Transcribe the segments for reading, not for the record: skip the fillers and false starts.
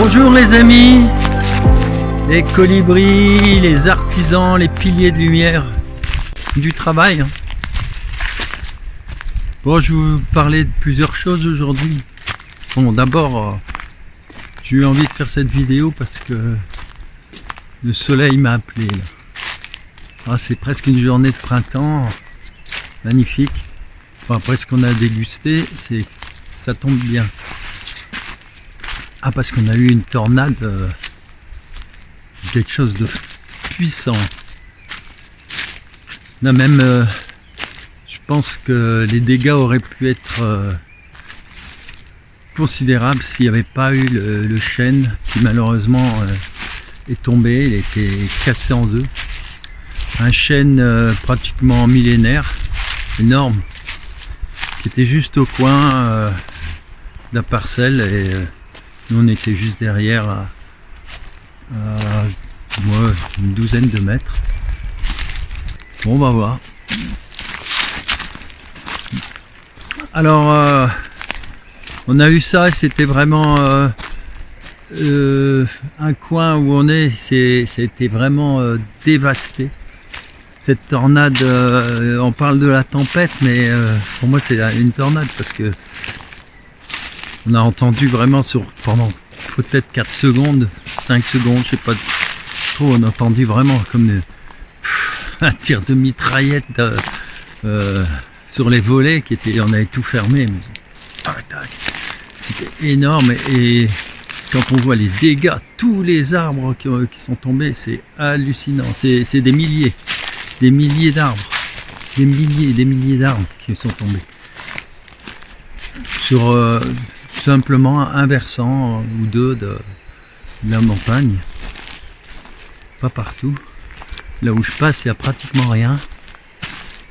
Bonjour les amis, les colibris, les artisans, les piliers de lumière du travail. Bon, je vais vous parler de plusieurs choses aujourd'hui. Bon, d'abord, j'ai eu envie de faire cette vidéo parce que le soleil m'a appelé là. Ah, c'est presque une journée de printemps, magnifique. Enfin, après ce qu'on a dégusté, ça tombe bien. Ah, parce qu'on a eu une tornade, quelque chose de puissant. Là même, je pense que les dégâts auraient pu être considérables s'il n'y avait pas eu le chêne qui malheureusement est tombé, il a été cassé en deux. Un chêne pratiquement millénaire, énorme, qui était juste au coin de la parcelle et nous on était juste derrière à une douzaine de mètres. Bon, on va voir. Alors on a eu ça, c'était vraiment un coin où on est, c'était vraiment dévasté. Cette tornade, on parle de la tempête, mais pour moi c'est une tornade parce que on a entendu vraiment pendant peut-être 4 secondes, 5 secondes, je sais pas trop, on a entendu vraiment comme un tir de mitraillette sur les volets on avait tout fermé. C'était énorme et quand on voit les dégâts, tous les arbres qui sont tombés, c'est hallucinant, c'est des milliers d'arbres, des milliers d'arbres qui sont tombés sur simplement un versant ou deux de la montagne, pas partout. Là où je passe, il n'y a pratiquement rien.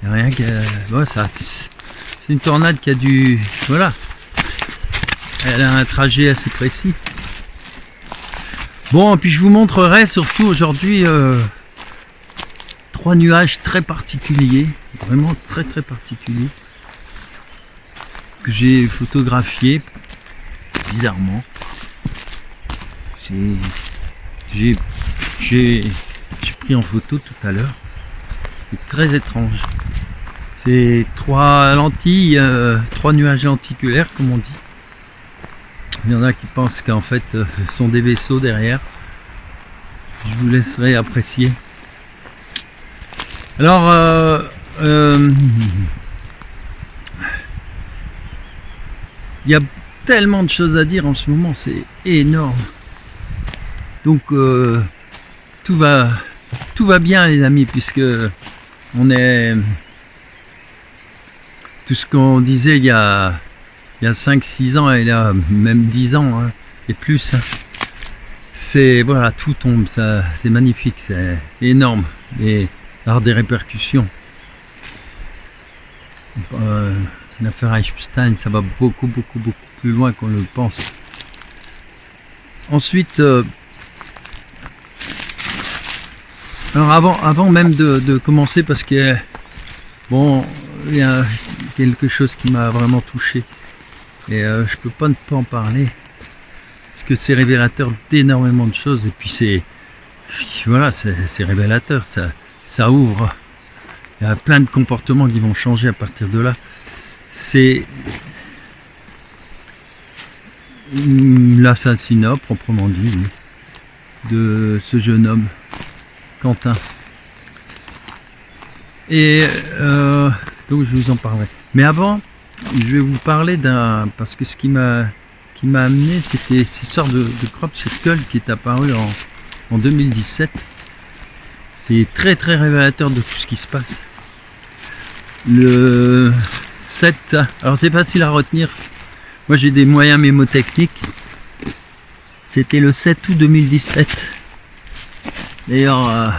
Il n'y a rien qui bon, c'est une tornade qui a dû... Voilà. Elle a un trajet assez précis. Bon, et puis je vous montrerai surtout aujourd'hui 3 nuages très particuliers. Vraiment très très particuliers. Que j'ai photographiés. Bizarrement. J'ai pris en photo tout à l'heure. C'est très étrange. C'est 3 lentilles, 3 nuages lenticulaires comme on dit. Il y en a qui pensent qu'en fait ce sont des vaisseaux derrière. Je vous laisserai apprécier. Alors il y a tellement de choses à dire en ce moment, c'est énorme. Donc tout va bien les amis, puisque on est tout ce qu'on disait il y a 5-6 ans et là même 10 ans hein, et plus. Hein. C'est voilà, tout tombe, ça c'est magnifique, c'est énorme et avoir des répercussions. L'affaire Einstein, ça va beaucoup plus loin qu'on le pense. Ensuite, alors avant même de commencer, parce que bon, il y a quelque chose qui m'a vraiment touché et je peux pas ne pas en parler parce que c'est révélateur d'énormément de choses et puis c'est révélateur, ça ouvre. Il y a plein de comportements qui vont changer à partir de là. C'est l'assassinat proprement dit de ce jeune homme Quentin et donc je vous en parlerai, mais avant je vais vous parler parce que ce qui m'a amené, c'était cette sorte de crop circle qui est apparu en 2017. C'est très très révélateur de tout ce qui se passe. Le 7, alors c'est facile à retenir, moi j'ai des moyens mémotechniques. C'était le 7 août 2017. D'ailleurs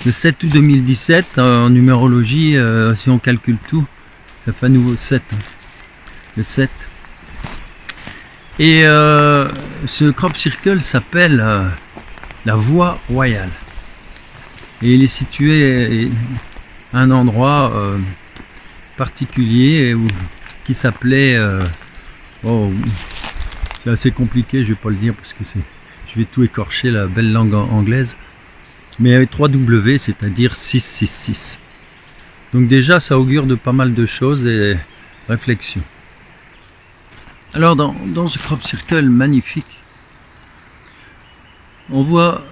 le 7 août 2017 en numérologie, si on calcule tout, ça fait à nouveau 7 hein. Le 7 et ce crop circle s'appelle la voie royale et il est situé à un endroit particulier qui s'appelait C'est assez compliqué, je vais pas le dire parce que je vais tout écorcher, la belle langue anglaise. Mais avec 3 W, c'est-à-dire 666. Donc déjà, ça augure de pas mal de choses et réflexion. Alors dans ce crop circle magnifique, on voit,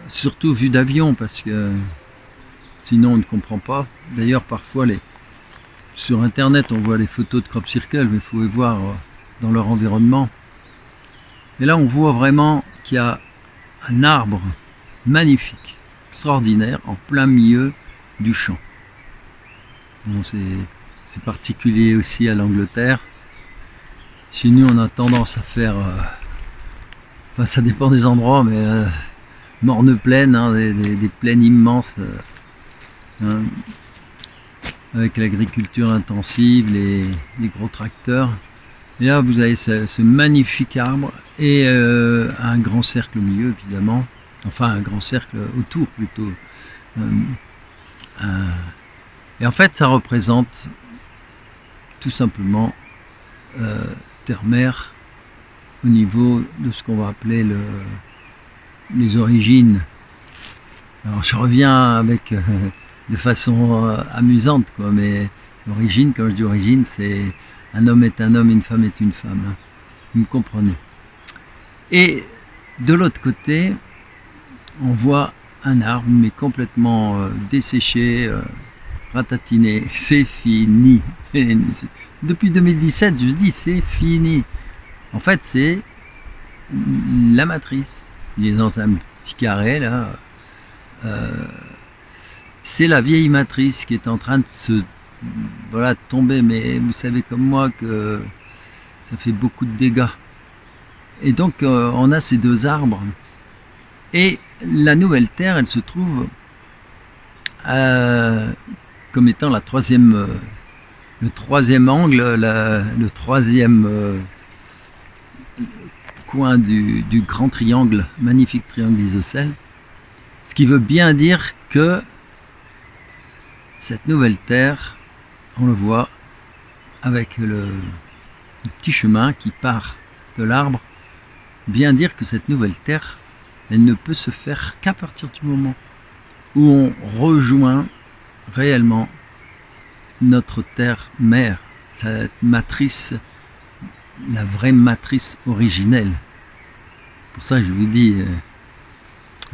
surtout vue d'avion, parce que sinon on ne comprend pas. D'ailleurs parfois sur internet on voit les photos de crop circle, mais il faut les voir dans leur environnement. Et là on voit vraiment qu'il y a un arbre magnifique, extraordinaire, en plein milieu du champ. Bon, c'est particulier aussi à l'Angleterre. Chez nous on a tendance à faire, enfin ça dépend des endroits, mais morne plaine, hein, des plaines immenses, hein, avec l'agriculture intensive, les gros tracteurs. Et là vous avez ce magnifique arbre et un grand cercle au milieu évidemment, enfin un grand cercle autour plutôt. Et en fait ça représente tout simplement terre-mer au niveau de ce qu'on va appeler les origines. Alors je reviens avec de façon amusante, quoi, mais origine, quand je dis origine, c'est un homme est un homme, une femme est une femme, hein. Vous me comprenez. Et de l'autre côté, on voit un arbre mais complètement desséché, ratatiné. C'est fini. Depuis 2017, je dis c'est fini. En fait, c'est la matrice. Il est dans un petit carré là. C'est la vieille matrice qui est en train de se tomber. Mais vous savez comme moi que ça fait beaucoup de dégâts. Et donc on a ces deux arbres. Et la nouvelle terre, elle se trouve comme étant le troisième angle, le troisième coin du grand triangle, magnifique triangle isocèle. Ce qui veut bien dire que cette nouvelle terre, on le voit avec le petit chemin qui part de l'arbre, bien dire que cette nouvelle terre, elle ne peut se faire qu'à partir du moment où on rejoint réellement notre terre-mère, cette matrice, la vraie matrice originelle. Pour ça je vous dis,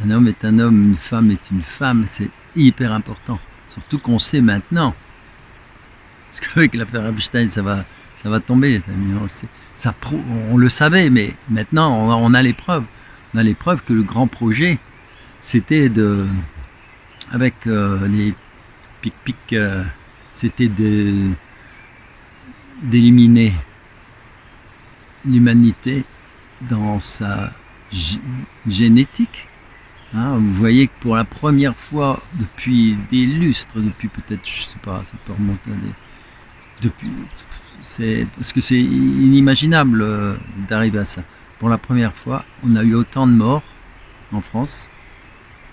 un homme est un homme, une femme est une femme, c'est hyper important. Surtout qu'on sait maintenant. Parce qu'avec l'affaire Epstein, ça va tomber, les amis. On le sait. On le savait, mais maintenant on a les preuves. On a les preuves que le grand projet, c'était avec les pic-pic, c'était d'éliminer l'humanité dans sa génétique. Hein, vous voyez que pour la première fois depuis des lustres, depuis peut-être, je sais pas, ça peut remonter parce que c'est inimaginable d'arriver à ça. Pour la première fois, on a eu autant de morts en France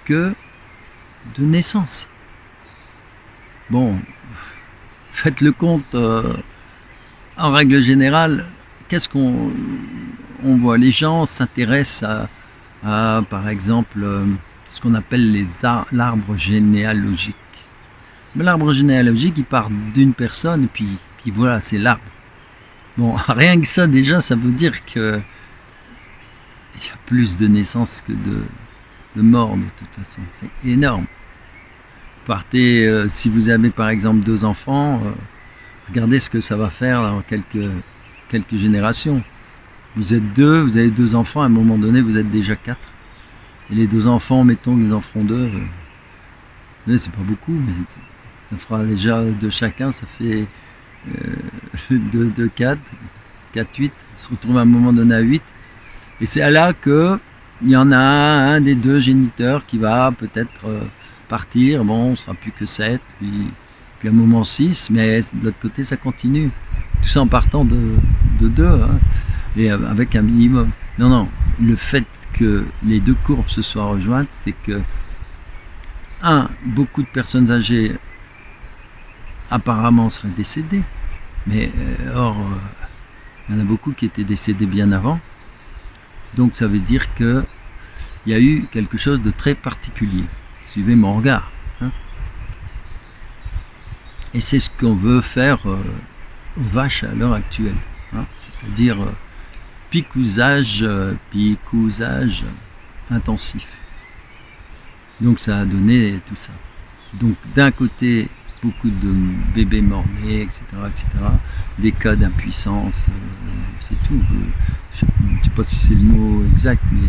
que de naissances. Bon, faites le compte, en règle générale, qu'est-ce qu'on voit? Les gens s'intéressent à, par exemple, ce qu'on appelle l'arbre généalogique. Mais l'arbre généalogique, il part d'une personne, et puis voilà, c'est l'arbre. Bon, rien que ça, déjà, ça veut dire que il y a plus de naissances que de morts, de toute façon. C'est énorme. Partez, si vous avez par exemple 2 enfants, regardez ce que ça va faire dans quelques générations. Vous êtes 2, vous avez 2 enfants, à un moment donné vous êtes déjà 4. Et les 2 enfants, mettons qu'ils en feront 2, c'est pas beaucoup, mais ça fera déjà de chacun, ça fait 2, 4, 8, on se retrouve à un moment donné à 8. Et c'est là que il y en a un des 2 géniteurs qui va peut-être partir, bon, on ne sera plus que 7, puis à un moment 6, mais de l'autre côté ça continue. Tout ça en partant de 2, hein, et avec un minimum. Non, le fait que les 2 courbes se soient rejointes, c'est que beaucoup de personnes âgées apparemment seraient décédées, mais or il y en a beaucoup qui étaient décédés bien avant, Donc ça veut dire que il y a eu quelque chose de très particulier. Suivez mon regard. Hein. Et c'est ce qu'on veut faire aux vaches à l'heure actuelle. Hein. C'est-à-dire picousage intensif. Donc ça a donné tout ça. Donc d'un côté, beaucoup de bébés mort-nés, etc., etc., des cas d'impuissance, c'est tout. Je ne sais pas si c'est le mot exact, mais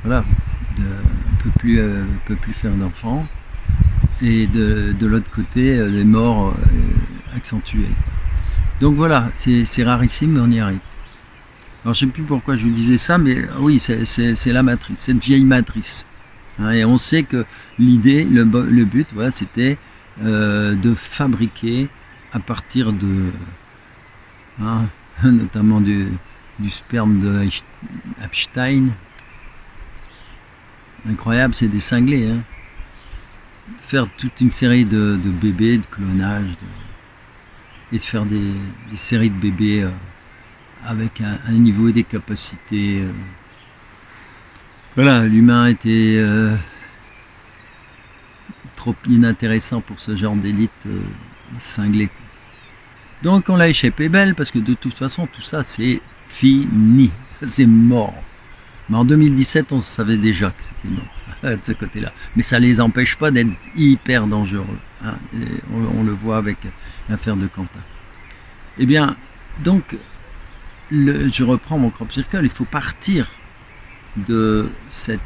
voilà, on peut plus faire d'enfants. Et de l'autre côté, les morts accentuées. Donc voilà, c'est rarissime, mais on y arrive. Alors je ne sais plus pourquoi je vous disais ça, mais oui, c'est la matrice, cette vieille matrice. Hein, et on sait que l'idée, le but, voilà, c'était de fabriquer à partir de, hein, notamment du sperme de Epstein. Incroyable, c'est des cinglés. Hein. Faire toute une série de bébés, de clonage, et de faire des séries de bébés avec un niveau et des capacités. Voilà, l'humain était trop inintéressant pour ce genre d'élite cinglée. Donc on l'a échappé belle, parce que de toute façon, tout ça, c'est fini, c'est mort. Mais en 2017, on savait déjà que c'était mort, ça, de ce côté-là. Mais ça ne les empêche pas d'être hyper dangereux. Hein. On le voit avec l'affaire de Quentin. Eh bien, donc, je reprends mon crop circle, il faut partir de ce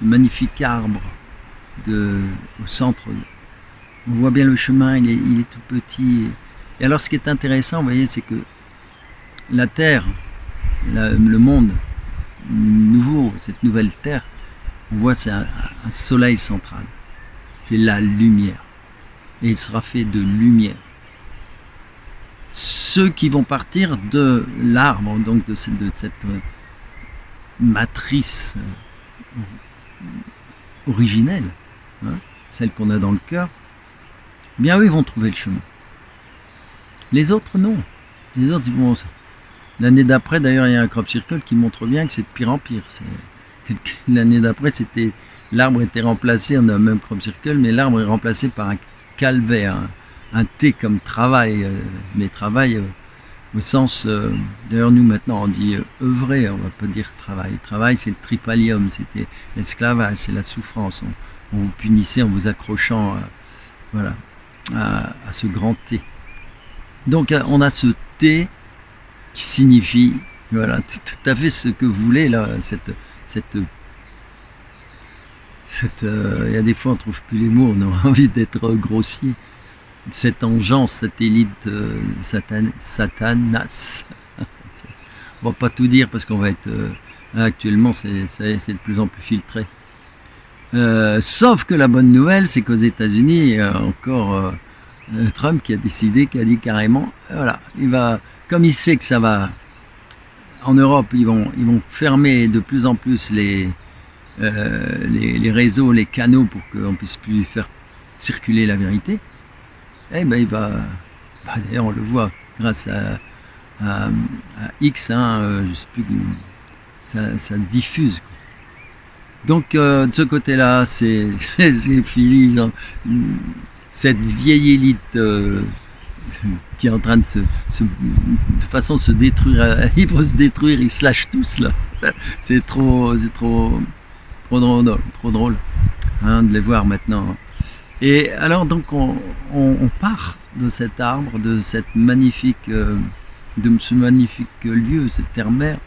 magnifique arbre au centre. On voit bien le chemin, il est tout petit. Et alors, ce qui est intéressant, vous voyez, c'est que la Terre, le monde nouveau, cette nouvelle Terre, on voit c'est un soleil central. C'est la lumière. Et il sera fait de lumière. Ceux qui vont partir de l'arbre, donc de cette matrice originelle, hein, celle qu'on a dans le cœur, bien eux ils vont trouver le chemin. Les autres non. Les autres ils vont. L'année d'après, d'ailleurs, il y a un crop circle qui montre bien que c'est de pire en pire. L'année d'après, l'arbre était remplacé, on a le même crop circle, mais l'arbre est remplacé par un calvaire, un T comme travail, mais travail au sens, d'ailleurs nous maintenant on dit œuvrer, on va pas dire travail. Travail c'est le tripalium, c'était l'esclavage, c'est la souffrance. On vous punissait en vous accrochant voilà, à ce grand T. Donc on a ce T qui signifie, voilà, tout à fait ce que vous voulez là, il y a des fois on trouve plus les mots, on a envie d'être grossier. Cette engeance, satellite satanas. On va pas tout dire parce qu'on va être actuellement c'est de plus en plus filtré. Sauf que la bonne nouvelle, c'est qu'aux États-Unis, il y a encore Trump qui a décidé, qui a dit carrément, voilà, il va, comme il sait que ça va, en Europe, ils vont fermer de plus en plus les réseaux, les canaux pour qu'on puisse plus faire circuler la vérité. Eh ben il va, d'ailleurs on le voit grâce à X, hein, je sais plus, ça diffuse. Quoi. Donc de ce côté-là, c'est fini. Cette vieille élite qui est en train de de façon se détruire, ils vont se détruire, ils se lâchent tous là. C'est trop drôle hein, de les voir maintenant. Et alors donc on part de cet arbre, de ce magnifique lieu, cette terre-mère,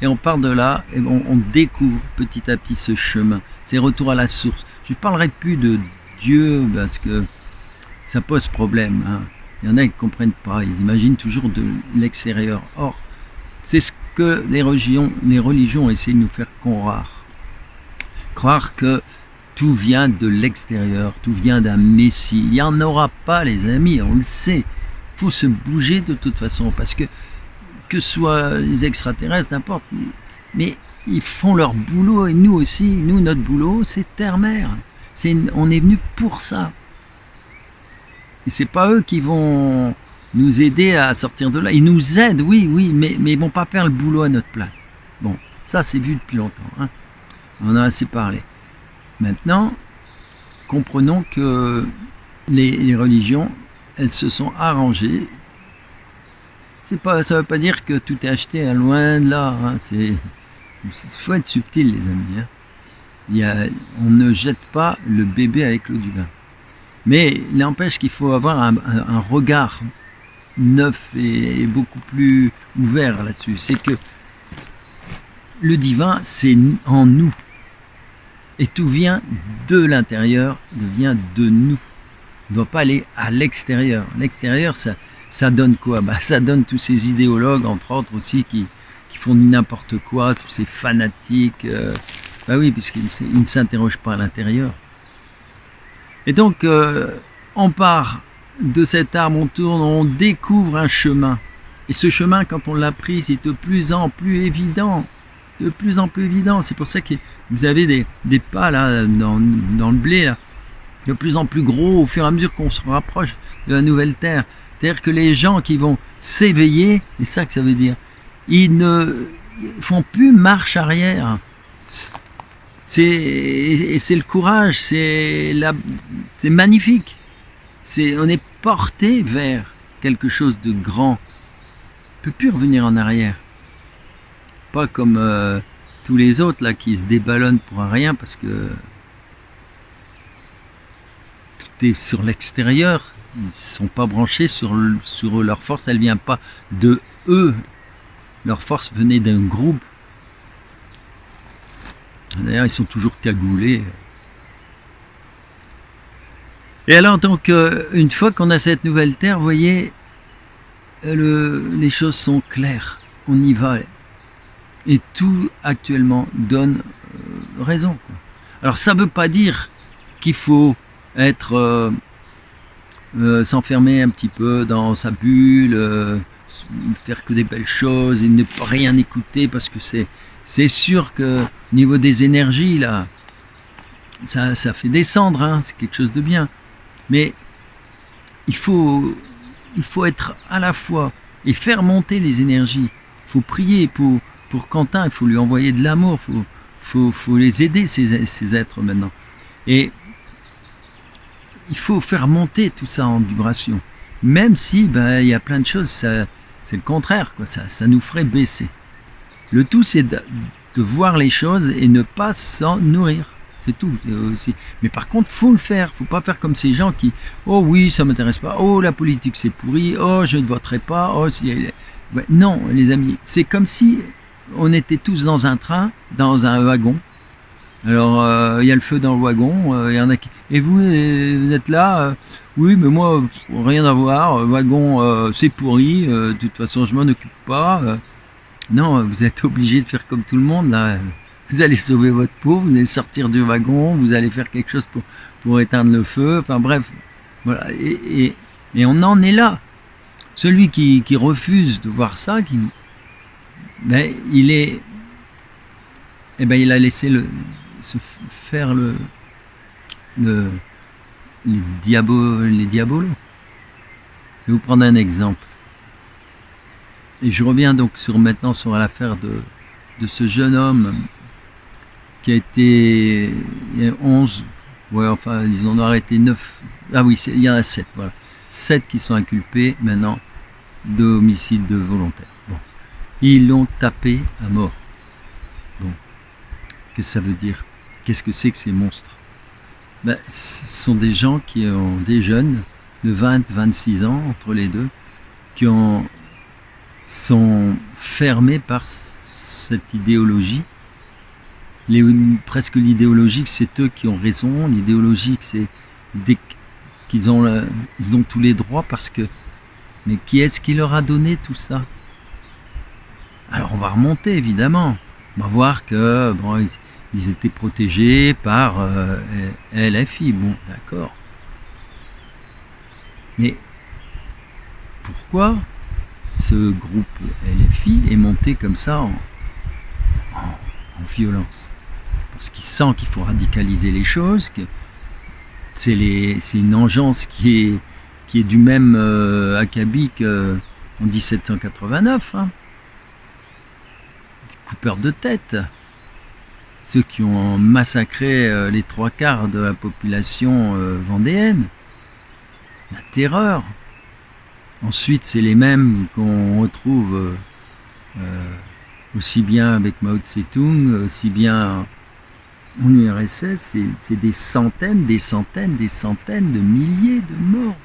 et on part de là et on découvre petit à petit ce chemin. C'est retour à la source. Je ne parlerai plus de Dieu parce que ça pose problème. Hein. Il y en a qui ne comprennent pas, ils imaginent toujours de l'extérieur. Or, c'est ce que les religions essaient de nous faire croire. Croire que tout vient de l'extérieur, tout vient d'un Messie. Il n'y en aura pas, les amis, on le sait. Il faut se bouger de toute façon, parce que ce soit les extraterrestres, n'importe, mais ils font leur boulot, et nous aussi, notre boulot, c'est terre-mère. On est venu pour ça. Et c'est pas eux qui vont nous aider à sortir de là. Ils nous aident, oui, mais ils vont pas faire le boulot à notre place. Bon, ça c'est vu depuis longtemps, hein. On en a assez parlé. Maintenant, comprenons que les religions, elles se sont arrangées. Ça ne veut pas dire que tout est acheté, hein, loin de là. Hein. Il faut être subtil, les amis. Hein. On ne jette pas le bébé avec l'eau du bain. Mais il n'empêche qu'il faut avoir un regard neuf et beaucoup plus ouvert là-dessus. C'est que le divin, c'est en nous. Et tout vient de l'intérieur, vient de nous. On ne doit pas aller à l'extérieur. L'extérieur, ça donne quoi? Ça donne tous ces idéologues, entre autres aussi, qui font n'importe quoi, tous ces fanatiques. Oui, puisqu'ils ne s'interrogent pas à l'intérieur. Et donc, on part de cet arbre, on tourne, on découvre un chemin. Et ce chemin, quand on l'a pris, c'est de plus en plus évident. De plus en plus évident. C'est pour ça que vous avez des pas là, dans le blé, là, de plus en plus gros au fur et à mesure qu'on se rapproche de la nouvelle terre. C'est-à-dire que les gens qui vont s'éveiller, c'est ça que ça veut dire, ils ne font plus marche arrière. C'est le courage, c'est magnifique. On est porté vers quelque chose de grand. On ne peut plus revenir en arrière. Pas comme tous les autres là qui se déballonnent pour rien parce que tout est sur l'extérieur. Ils ne sont pas branchés sur leur force, elle ne vient pas de eux. Leur force venait d'un groupe. D'ailleurs, ils sont toujours cagoulés. Et alors, donc, une fois qu'on a cette nouvelle terre, vous voyez, les choses sont claires. On y va. Et tout, actuellement, donne raison. Quoi. Alors, ça ne veut pas dire qu'il faut être... s'enfermer un petit peu dans sa bulle, faire que des belles choses et ne pas rien écouter parce que c'est sûr que au niveau des énergies là, ça fait descendre, hein, c'est quelque chose de bien. Mais il faut être à la fois et faire monter les énergies. Il faut prier pour Quentin, il faut lui envoyer de l'amour, faut les aider ces êtres maintenant. Et il faut faire monter tout ça en vibration. Même si il y a plein de choses, c'est le contraire, quoi. Ça nous ferait baisser. Le tout, c'est de voir les choses et ne pas s'en nourrir. C'est tout. Aussi. Mais par contre, faut le faire. Faut pas faire comme ces gens qui, oh oui, ça m'intéresse pas. Oh, la politique, c'est pourri. Oh, je ne voterai pas. Oh, ouais, non, les amis. C'est comme si on était tous dans un train, dans un wagon. Alors, il y a le feu dans le wagon, y en a qui... Et vous êtes là, oui, mais moi, rien à voir, wagon, c'est pourri, de toute façon, je m'en occupe pas. Non, vous êtes obligé de faire comme tout le monde, là. Vous allez sauver votre peau, vous allez sortir du wagon, vous allez faire quelque chose pour éteindre le feu, enfin bref. Voilà, et on en est là. Celui qui refuse de voir ça, il est... il a laissé se faire les diabolos. Je vais vous prendre un exemple. Et je reviens donc maintenant sur l'affaire de ce jeune homme qui a été 11, ouais, enfin ils en ont arrêté 9, ah oui, il y en a 7, voilà. 7 qui sont inculpés maintenant d'homicide volontaire. Bon. Ils l'ont tapé à mort. Bon. Qu'est-ce que ça veut dire? Qu'est-ce que c'est que ces monstres? Ce sont des gens qui ont des jeunes de 20-26 ans, entre les deux, qui sont fermés par cette idéologie. Presque l'idéologie que c'est eux qui ont raison, l'idéologie que c'est qu'ils ont tous les droits parce que... Mais qui est-ce qui leur a donné tout ça? Alors on va remonter évidemment. On va voir que bon, ils étaient protégés par LFI. Bon, d'accord. Mais pourquoi ce groupe LFI est monté comme ça en violence? Parce qu'il sent qu'il faut radicaliser les choses, que c'est une engeance qui est du même acabit qu'en 1789. Hein. coupeurs de tête, ceux qui ont massacré les 3/4 de la population vendéenne, la terreur. Ensuite, c'est les mêmes qu'on retrouve aussi bien avec Mao Tse-tung, aussi bien en URSS, c'est des centaines de milliers de morts.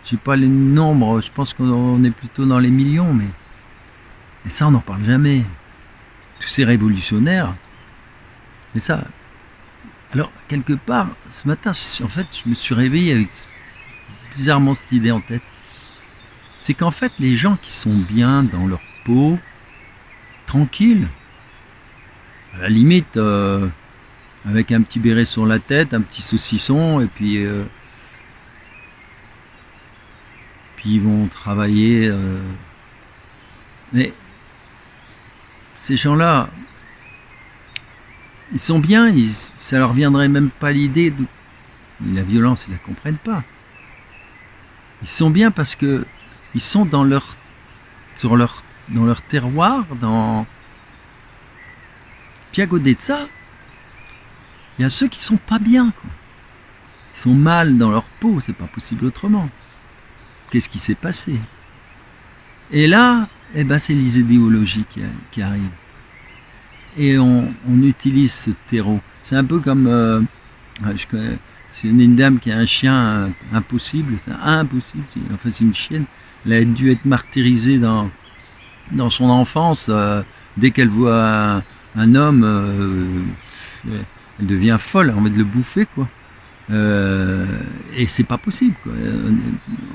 Je sais pas les nombres, je pense qu'on est plutôt dans les millions, mais ça on n'en parle jamais. Tous ces révolutionnaires, et ça. Alors quelque part, ce matin, en fait, je me suis réveillé avec bizarrement cette idée en tête. C'est qu'en fait, les gens qui sont bien dans leur peau, tranquilles, à la limite, avec un petit béret sur la tête, un petit saucisson, et puis ils vont travailler. Mais ces gens-là, ils sont bien, ça leur viendrait même pas l'idée de... La violence, ils la comprennent pas. Ils sont bien parce que ils sont dans leur terroir, Puis à côté de ça, il y a ceux qui sont pas bien, quoi. Ils sont mal dans leur peau, c'est pas possible autrement. Qu'est-ce qui s'est passé? Et là, c'est les idéologies qui arrivent. Et on utilise ce terreau. C'est un peu comme... c'est une dame qui a un chien impossible, c'est impossible, c'est une chienne. Elle a dû être martyrisée dans son enfance. Dès qu'elle voit un homme, elle devient folle, elle a envie de le bouffer, quoi. Et c'est pas possible, quoi.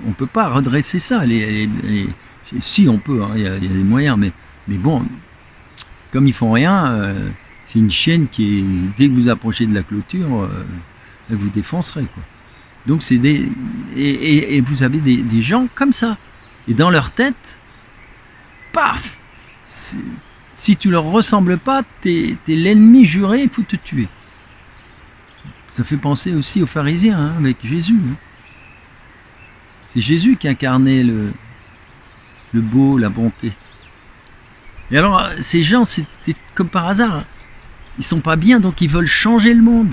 On peut pas redresser ça. Si on peut, hein, y a des moyens, mais bon, comme ils font rien, c'est une chienne qui est, dès que vous approchez de la clôture, elle vous défoncerait, quoi. Donc c'est et vous avez des gens comme ça. Et dans leur tête, paf, si tu leur ressembles pas, t'es l'ennemi juré, il faut te tuer. Ça fait penser aussi aux pharisiens, hein, avec Jésus. Hein. C'est Jésus qui incarnait le beau, la bonté. Et alors, ces gens, c'est comme par hasard. Ils sont pas bien, donc ils veulent changer le monde.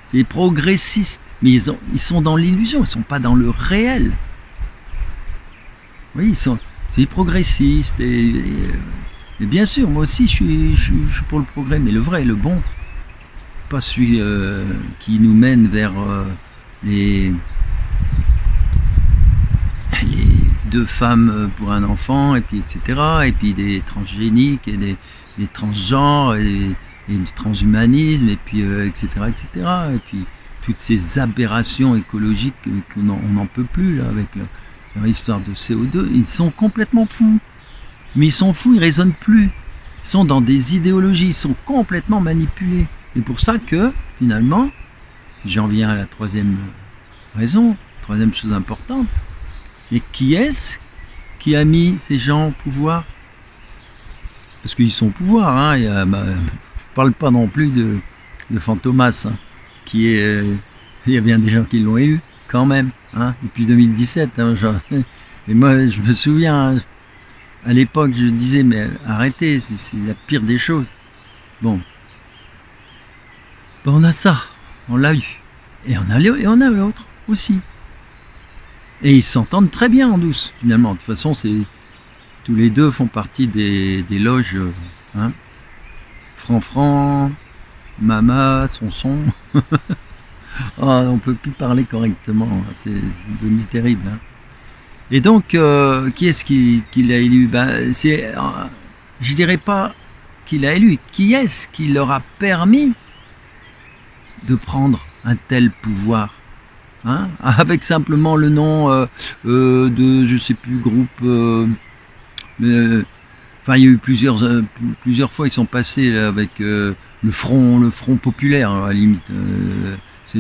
C'est les progressistes. Mais ils sont dans l'illusion, ils sont pas dans le réel. Oui, c'est les progressistes. Et bien sûr, moi aussi, je suis pour le progrès, mais le vrai, le bon. Pas celui qui nous mène vers les 2 femmes pour un enfant, et puis etc. Et puis des transgéniques, et des transgenres, et du transhumanisme, et puis etc. Et puis toutes ces aberrations écologiques qu'on n'en peut plus là, avec leur histoire de CO2. Ils sont complètement fous. Mais ils sont fous, ils raisonnent plus. Ils sont dans des idéologies, ils sont complètement manipulés. C'est pour ça que, finalement, j'en viens à la 3e raison, 3e chose importante. Mais qui est-ce qui a mis ces gens au pouvoir? Parce qu'ils sont au pouvoir, hein. Je ne parle pas non plus de Fantomas, hein, qui est... il y a bien des gens qui l'ont élu, quand même, hein, depuis 2017. Hein, et moi, je me souviens, à l'époque, je disais, mais arrêtez, c'est la pire des choses. Bon. On a ça, on l'a eu. Et on a l'autre aussi. Et ils s'entendent très bien en douce, finalement. De toute façon, tous les deux font partie des loges, hein. Franfran, Mama, Sonson. Oh, on peut plus parler correctement, c'est devenu terrible. Hein. Et donc, qui est-ce qui l'a élu? Je dirais pas qui l'a élu. Qui est-ce qui leur a permis de prendre un tel pouvoir, hein, avec simplement le nom de, je sais plus, groupe. Enfin, il y a eu plusieurs fois, ils sont passés là, avec le front populaire, à la limite.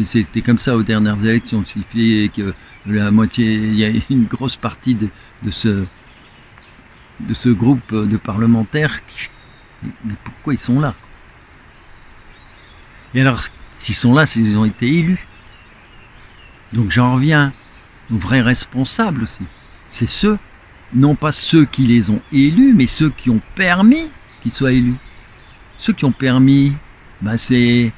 C'était comme ça aux dernières élections. Il suffit que la moitié, il y a une grosse partie de ce groupe de parlementaires. Mais pourquoi ils sont là? Et alors, s'ils sont là, c'est qu'ils ont été élus. Donc j'en reviens aux vrais responsables aussi. C'est ceux, non pas ceux qui les ont élus, mais ceux qui ont permis qu'ils soient élus. Ceux qui ont permis, ben c'est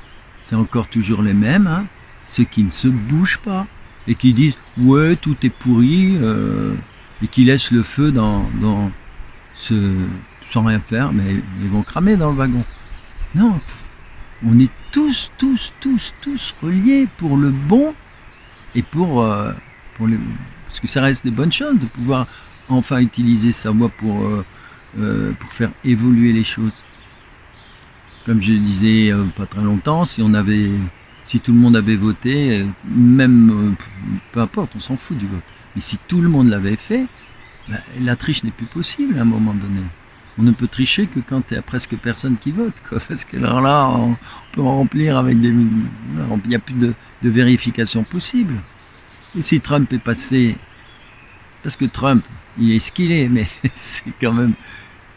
encore toujours les mêmes, hein. Ceux qui ne se bougent pas et qui disent ouais tout est pourri et qui laissent le feu sans rien faire, mais ils vont cramer dans le wagon. Non, on est tous reliés pour le bon et pour parce que ça reste des bonnes choses de pouvoir enfin utiliser sa voix pour faire évoluer les choses. Comme je disais pas très longtemps, si tout le monde avait voté, même peu importe, on s'en fout du vote. Mais si tout le monde l'avait fait, ben, la triche n'est plus possible à un moment donné. On ne peut tricher que quand il n'y a presque personne qui vote, quoi. Parce que alors là, on peut en remplir avec il n'y a plus de vérification possible. Et si Trump est passé, parce que Trump, il est ce qu'il est, mais c'est quand même,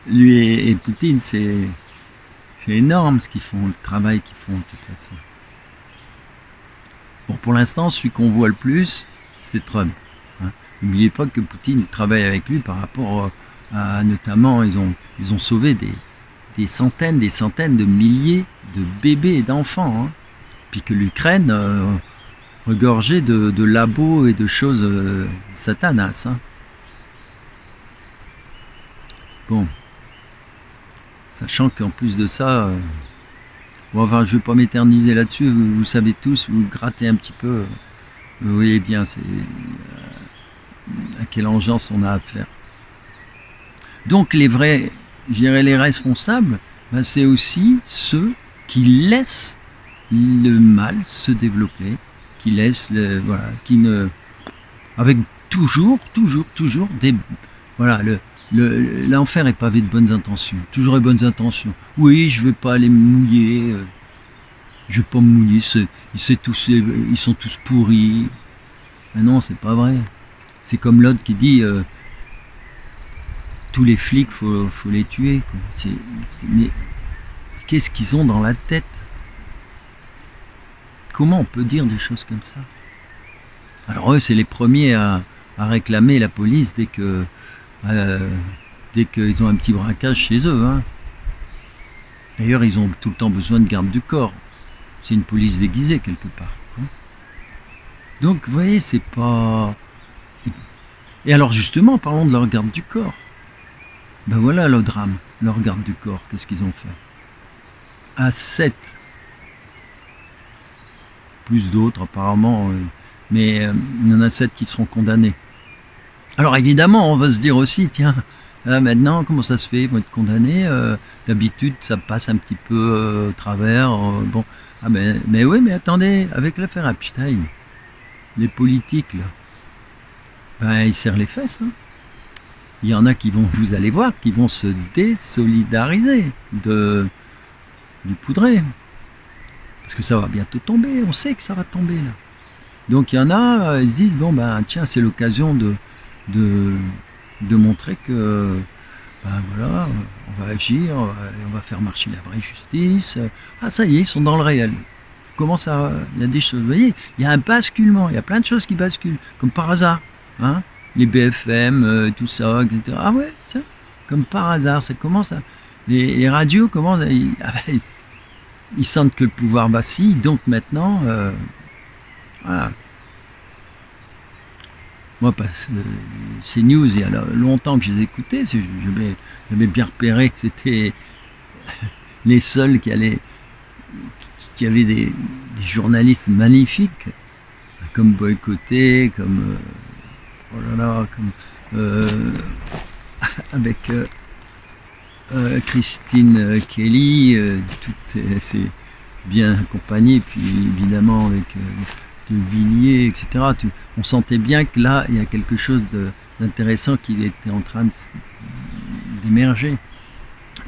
lui et Poutine, c'est énorme ce qu'ils font, le travail qu'ils font de toute façon. Bon, pour l'instant, celui qu'on voit le plus, c'est Trump. Hein. N'oubliez pas que Poutine travaille avec lui par rapport à, notamment, ils ont sauvé des centaines de milliers de bébés et d'enfants. Hein. Puis que l'Ukraine regorgeait de labos et de choses satanas. Hein. Bon. Sachant qu'en plus de ça, bon, enfin, je ne vais pas m'éterniser là-dessus, vous savez tous, vous grattez un petit peu, vous voyez bien à quelle engeance on a affaire. Donc les vrais, je dirais les responsables, ben, c'est aussi ceux qui laissent le mal se développer, qui laissent, avec toujours des, voilà, l'enfer est pavé de bonnes intentions, toujours les bonnes intentions. Oui, je vais pas aller me mouiller, je vais pas me mouiller, ils sont tous pourris. Mais non, c'est pas vrai. C'est comme l'autre qui dit tous les flics, faut les tuer. Quoi. Mais qu'est-ce qu'ils ont dans la tête? Comment on peut dire des choses comme ça? Alors eux, c'est les premiers à réclamer la police dès qu'ils ont un petit braquage chez eux. Hein. D'ailleurs, ils ont tout le temps besoin de garde du corps. C'est une police déguisée quelque part. Hein. Donc, vous voyez, c'est pas... Et alors justement, parlons de leur garde du corps. Ben voilà le drame, leur garde du corps. Qu'est-ce qu'ils ont fait? À 7. Plus d'autres apparemment, mais il y en a 7 qui seront condamnés. Alors évidemment, on va se dire aussi, tiens, maintenant, comment ça se fait, ils vont être condamnés, d'habitude, ça passe un petit peu au travers, bon, mais oui, mais attendez, avec l'affaire Epstein, les politiques, là, ben, ils serrent les fesses, hein. Il y en a qui vont, vous allez voir, qui vont se désolidariser du poudré. Parce que ça va bientôt tomber, on sait que ça va tomber, là. Donc il y en a, ils disent, bon, ben, tiens, c'est l'occasion de montrer que ben voilà, on va agir, on va faire marcher la vraie justice. Ah ça y est, ils sont dans le réel. Comment ça, il y a des choses, vous voyez, il y a un basculement, il y a plein de choses qui basculent, comme par hasard, hein, les BFM, tout ça, etc. Ah ouais, tiens, comme par hasard, ça commence à... Les radios commencent ils sentent que le pouvoir vacille, donc maintenant, voilà. Moi, ces news, il y a longtemps que je les écoutais, j'avais bien repéré que c'était les seuls qui avaient des journalistes magnifiques, comme Boycotté, comme oh là là, comme avec Christine Kelly, toutes c'est bien accompagné, puis évidemment avec de Villiers, etc. On sentait bien que là, il y a quelque chose d'intéressant qui était en train d'émerger.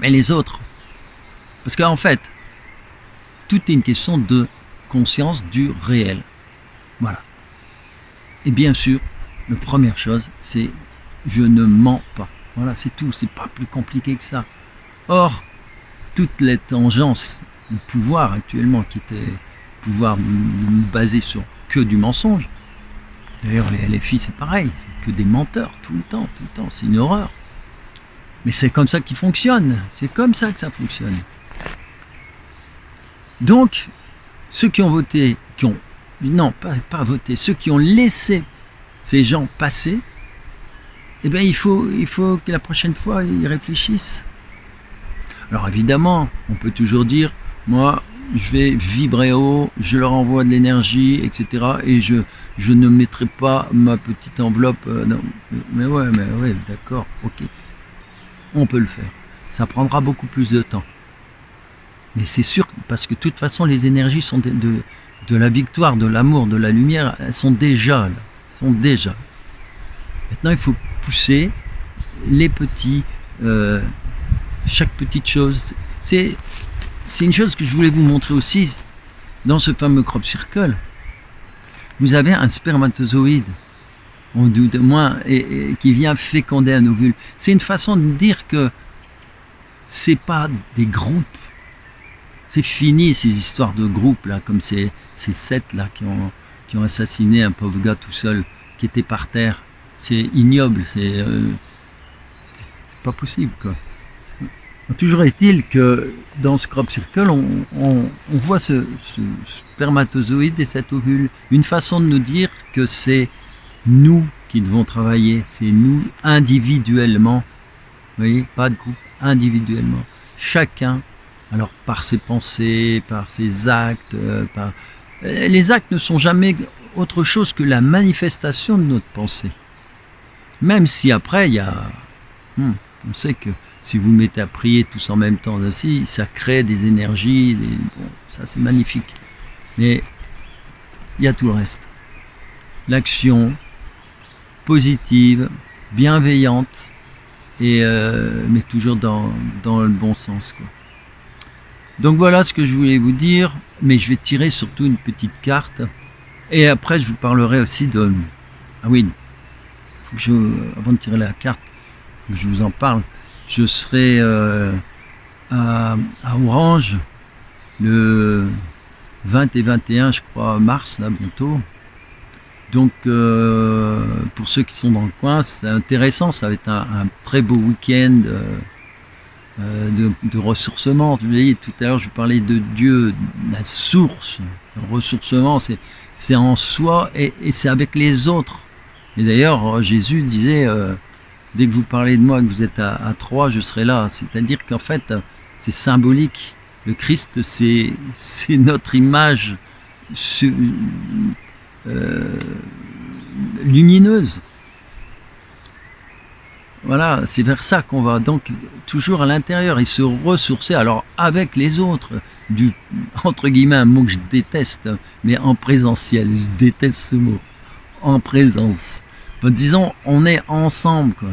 Mais les autres, parce qu'en fait, tout est une question de conscience du réel. Voilà. Et bien sûr, la première chose, c'est je ne mens pas. Voilà, c'est tout. C'est pas plus compliqué que ça. Or, toute les tendances du pouvoir actuellement, qui était pouvoir basé sur que du mensonge. D'ailleurs, les LFI, c'est pareil. C'est que des menteurs tout le temps. C'est une horreur. Mais c'est comme ça qu'il fonctionne. C'est comme ça que ça fonctionne. Donc, ceux qui ont voté, non, pas voté, ceux qui ont laissé ces gens passer, eh bien, il faut que la prochaine fois, ils réfléchissent. Alors évidemment, on peut toujours dire, moi, je vais vibrer haut, je leur envoie de l'énergie, etc. Et je ne mettrai pas ma petite enveloppe. Non, mais ouais, d'accord, ok. On peut le faire. Ça prendra beaucoup plus de temps. Mais c'est sûr, parce que de toute façon, les énergies sont de la victoire, de l'amour, de la lumière, elles sont déjà là. Maintenant, il faut pousser les petits, chaque petite chose. C'est une chose que je voulais vous montrer aussi dans ce fameux crop circle. Vous avez un spermatozoïde, ou du moins, qui vient féconder un ovule. C'est une façon de dire que c'est pas des groupes. C'est fini ces histoires de groupes là, comme ces 7 là qui ont assassiné un pauvre gars tout seul qui était par terre. C'est ignoble, c'est pas possible quoi. Toujours est-il que dans ce crop circle, on voit ce spermatozoïde et cet ovule. Une façon de nous dire que c'est nous qui devons travailler, c'est nous individuellement. Vous voyez, pas de groupe, individuellement. Chacun, alors par ses pensées, par ses actes, les actes ne sont jamais autre chose que la manifestation de notre pensée. Même si après, il y a... on sait que si vous mettez à prier tous en même temps aussi, ça crée des énergies, bon, ça c'est magnifique. Mais il y a tout le reste. L'action positive, bienveillante, mais toujours dans le bon sens, quoi. Donc voilà ce que je voulais vous dire, mais je vais tirer surtout une petite carte. Et après, je vous parlerai aussi de... Ah oui, faut que avant de tirer la carte, je vous en parle. Je serai à Orange le 20 et 21, je crois, mars, là, bientôt. Donc, pour ceux qui sont dans le coin, c'est intéressant. Ça va être un très beau week-end de ressourcement. Vous voyez, tout à l'heure, je parlais de Dieu, la source. Le ressourcement, c'est en soi et c'est avec les autres. Et d'ailleurs, Jésus disait... dès que vous parlez de moi, que vous êtes à 3, je serai là. C'est-à-dire qu'en fait, c'est symbolique. Le Christ, c'est notre image lumineuse. Voilà, c'est vers ça qu'on va. Donc, toujours à l'intérieur et se ressourcer, alors avec les autres, entre guillemets, un mot que je déteste, mais en présentiel. Je déteste ce mot. En présence. Enfin, disons, on est ensemble, quoi.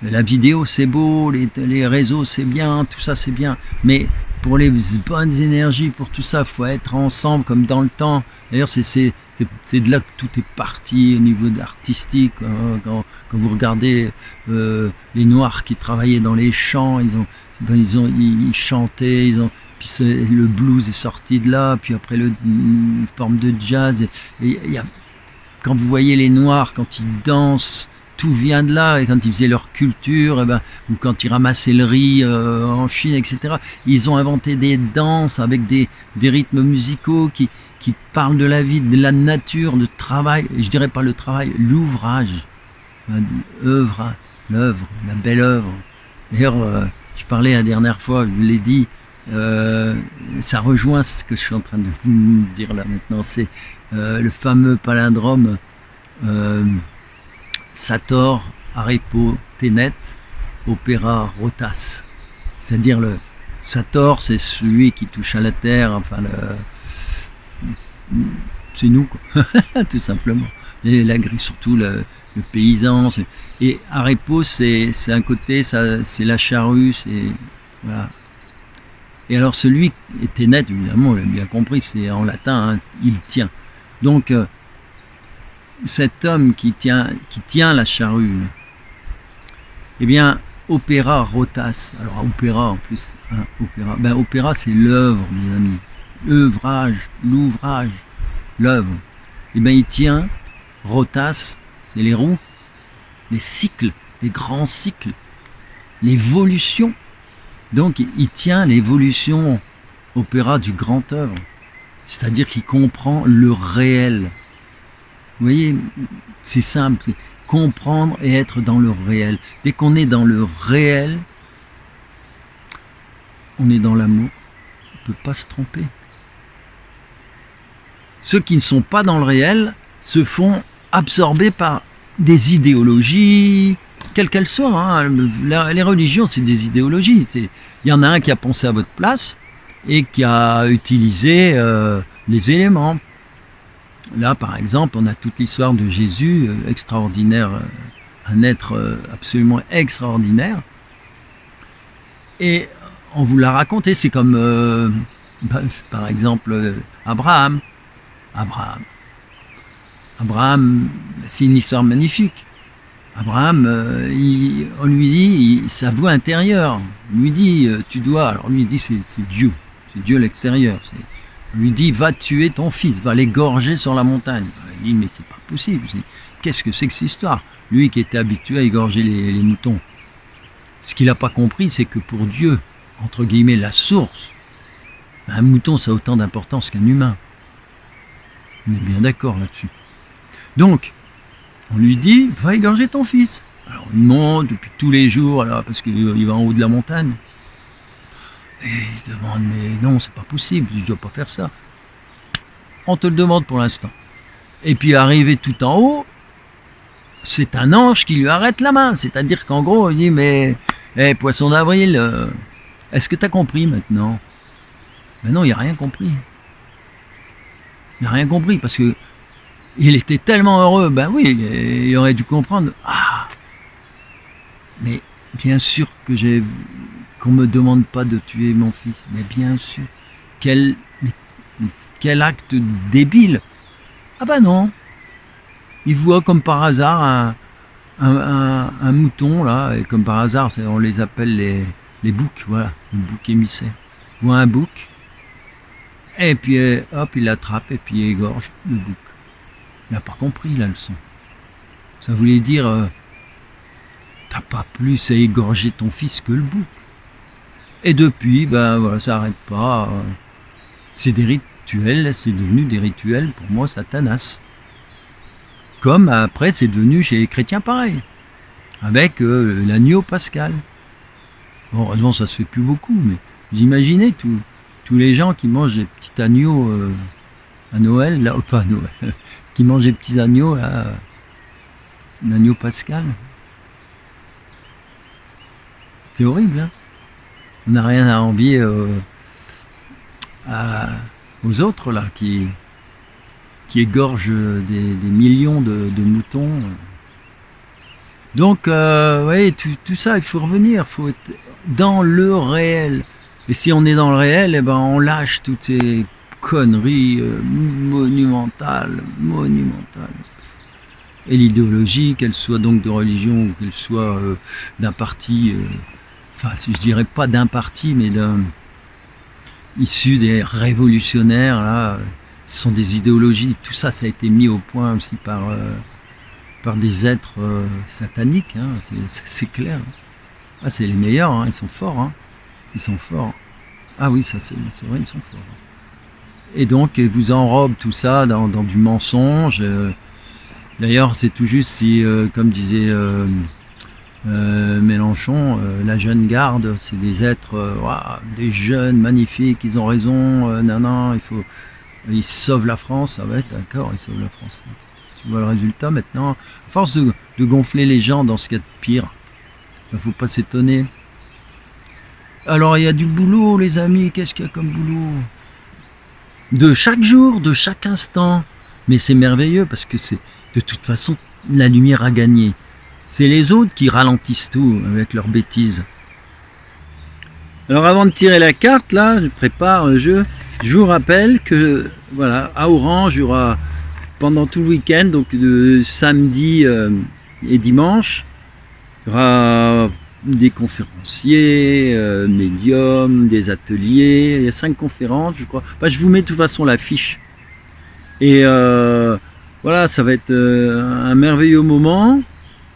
La vidéo, c'est beau, les réseaux, c'est bien, tout ça, c'est bien. Mais pour les bonnes énergies, pour tout ça, il faut être ensemble, comme dans le temps. D'ailleurs, c'est de là que tout est parti au niveau artistique. Hein. Quand vous regardez les Noirs qui travaillaient dans les champs, ils chantaient, puis le blues est sorti de là, puis après une forme de jazz. Quand vous voyez les Noirs, quand ils dansent, tout vient de là. Et quand ils faisaient leur culture, ou quand ils ramassaient le riz en Chine, etc., ils ont inventé des danses avec des rythmes musicaux qui parlent de la vie, de la nature, de travail. Et je dirais pas le travail, l'ouvrage, l'œuvre, la belle œuvre. D'ailleurs, je parlais la dernière fois, je vous l'ai dit, ça rejoint ce que je suis en train de vous dire là maintenant. C'est le fameux palindrome Sator, Arepo, Tenet, Opera, Rotas. C'est-à-dire le Sator, c'est celui qui touche à la terre, enfin c'est nous, quoi. Tout simplement. Et surtout le paysan. Et Arepo, c'est un côté, c'est la charrue, c'est voilà. Et alors celui qui était net, évidemment, on l'a bien compris, c'est en latin, hein, il tient. Donc cet homme qui tient la charrue, eh bien, opéra rotas. Alors opéra en plus, hein, opéra. Ben opéra, c'est l'œuvre, mes amis. L'ouvrage, l'œuvre. Eh bien, il tient rotas, c'est les roues, les cycles, les grands cycles. l'évolution. Donc il tient l'évolution opéra du grand œuvre, c'est-à-dire qu'il comprend le réel. Vous voyez, c'est simple, c'est comprendre et être dans le réel. Dès qu'on est dans le réel, on est dans l'amour, on ne peut pas se tromper. Ceux qui ne sont pas dans le réel se font absorber par des idéologies, quelles qu'elles soient. Hein. Les religions, c'est des idéologies. Il y en a un qui a pensé à votre place et qui a utilisé les éléments. Là, par exemple, on a toute l'histoire de Jésus, extraordinaire, un être absolument extraordinaire. Et on vous l'a raconté, c'est comme, par exemple, Abraham. Abraham, c'est une histoire magnifique. Abraham, on lui dit, sa voix intérieure, on lui dit, tu dois, alors lui dit, c'est Dieu à l'extérieur. On lui dit, va tuer ton fils, va l'égorger sur la montagne. Il dit, mais c'est pas possible, qu'est-ce que c'est que cette histoire? Lui qui était habitué à égorger les moutons. Ce qu'il n'a pas compris, c'est que pour Dieu, entre guillemets, la source, un mouton, ça a autant d'importance qu'un humain. On est bien d'accord là-dessus. Donc, on lui dit, va égorger ton fils. Alors il monte depuis tous les jours, alors, parce qu'il va en haut de la montagne. Et il demande, mais non, c'est pas possible, je ne dois pas faire ça. On te le demande pour l'instant. Et puis arrivé tout en haut, c'est un ange qui lui arrête la main. C'est-à-dire qu'en gros, il dit, mais poisson d'avril, est-ce que tu as compris maintenant? Mais non, il n'a rien compris. Il n'a rien compris parce que il était tellement heureux. Ben oui, il aurait dû comprendre. Ah, mais bien sûr que qu'on me demande pas de tuer mon fils. Mais bien sûr. Quel acte débile. Ah ben non. Il voit comme par hasard un mouton là, et comme par hasard, on les appelle les boucs, voilà, le bouc émissaire. Il voit un bouc. Et puis, hop, il l'attrape et puis il égorge le bouc. Il n'a pas compris la leçon. Ça voulait dire, t'as pas plus à égorger ton fils que le bouc. Et depuis, ben voilà, ça n'arrête pas. C'est des rituels, c'est devenu des rituels pour moi satanas. Comme après, c'est devenu chez les chrétiens pareil, avec l'agneau pascal. Bon, heureusement, ça se fait plus beaucoup, mais vous imaginez tous les gens qui mangent des petits agneaux à Noël, là, pas à Noël, qui mangent des petits agneaux, là, l'agneau pascal. C'est horrible, hein. On n'a rien à envier aux autres, là, qui égorgent des millions de moutons. Donc, ouais, tout ça, il faut revenir, il faut être dans le réel. Et si on est dans le réel, eh ben on lâche toutes ces conneries monumentales. Et l'idéologie, qu'elle soit donc de religion ou qu'elle soit d'un parti, enfin, si je dirais pas d'un parti, mais issu des révolutionnaires, là, ce sont des idéologies. Tout ça, ça a été mis au point aussi par des êtres sataniques, hein, c'est clair. Ah, c'est les meilleurs, hein, ils sont forts. Hein. Ils sont forts. Ah oui, ça c'est vrai, ils sont forts. Et donc, ils vous enrobent tout ça dans du mensonge. D'ailleurs, c'est tout juste si, comme disait Mélenchon, la jeune garde, c'est des êtres, des jeunes magnifiques, ils ont raison, ils sauvent la France. Ah ouais, d'accord, ils sauvent la France. Tu vois le résultat maintenant. À force de gonfler les gens dans ce qu'il y a de pire, il ne faut pas s'étonner. Alors il y a du boulot les amis, qu'est-ce qu'il y a comme boulot? De chaque jour, de chaque instant. Mais c'est merveilleux parce que c'est de toute façon la lumière a gagné. C'est les autres qui ralentissent tout avec leurs bêtises. Alors avant de tirer la carte, là, je prépare le jeu. Je vous rappelle que voilà, à Orange, il y aura pendant tout le week-end, donc de samedi et dimanche, il y aura des conférenciers, médiums, des ateliers. Il y a 5 conférences, je crois. Enfin, je vous mets de toute façon l'affiche. Et voilà, ça va être un merveilleux moment.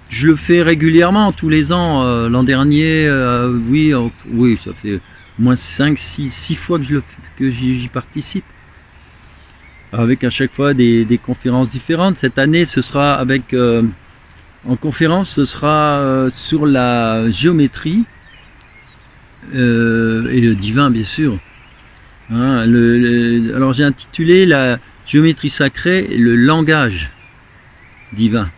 je le fais régulièrement, tous les ans. L'an dernier, oui, ça fait au moins 5, 6 fois que j'y participe. Avec à chaque fois des conférences différentes. Cette année, ce sera avec en conférence, ce sera sur la géométrie et le divin, bien sûr. Hein, alors j'ai intitulé la géométrie sacrée et le langage divin.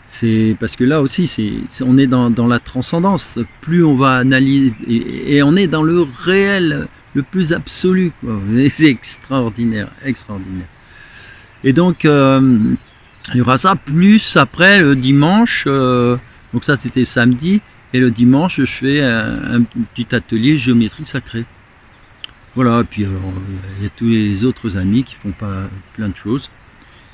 C'est parce que là aussi, on est dans la transcendance. Plus on va analyser, et on est dans le réel, le plus absolu. C'est extraordinaire, extraordinaire. Et donc, il y aura ça, plus après le dimanche, donc ça c'était samedi, et le dimanche je fais un petit atelier géométrie sacrée. Voilà, et puis il y a tous les autres amis qui font plein de choses.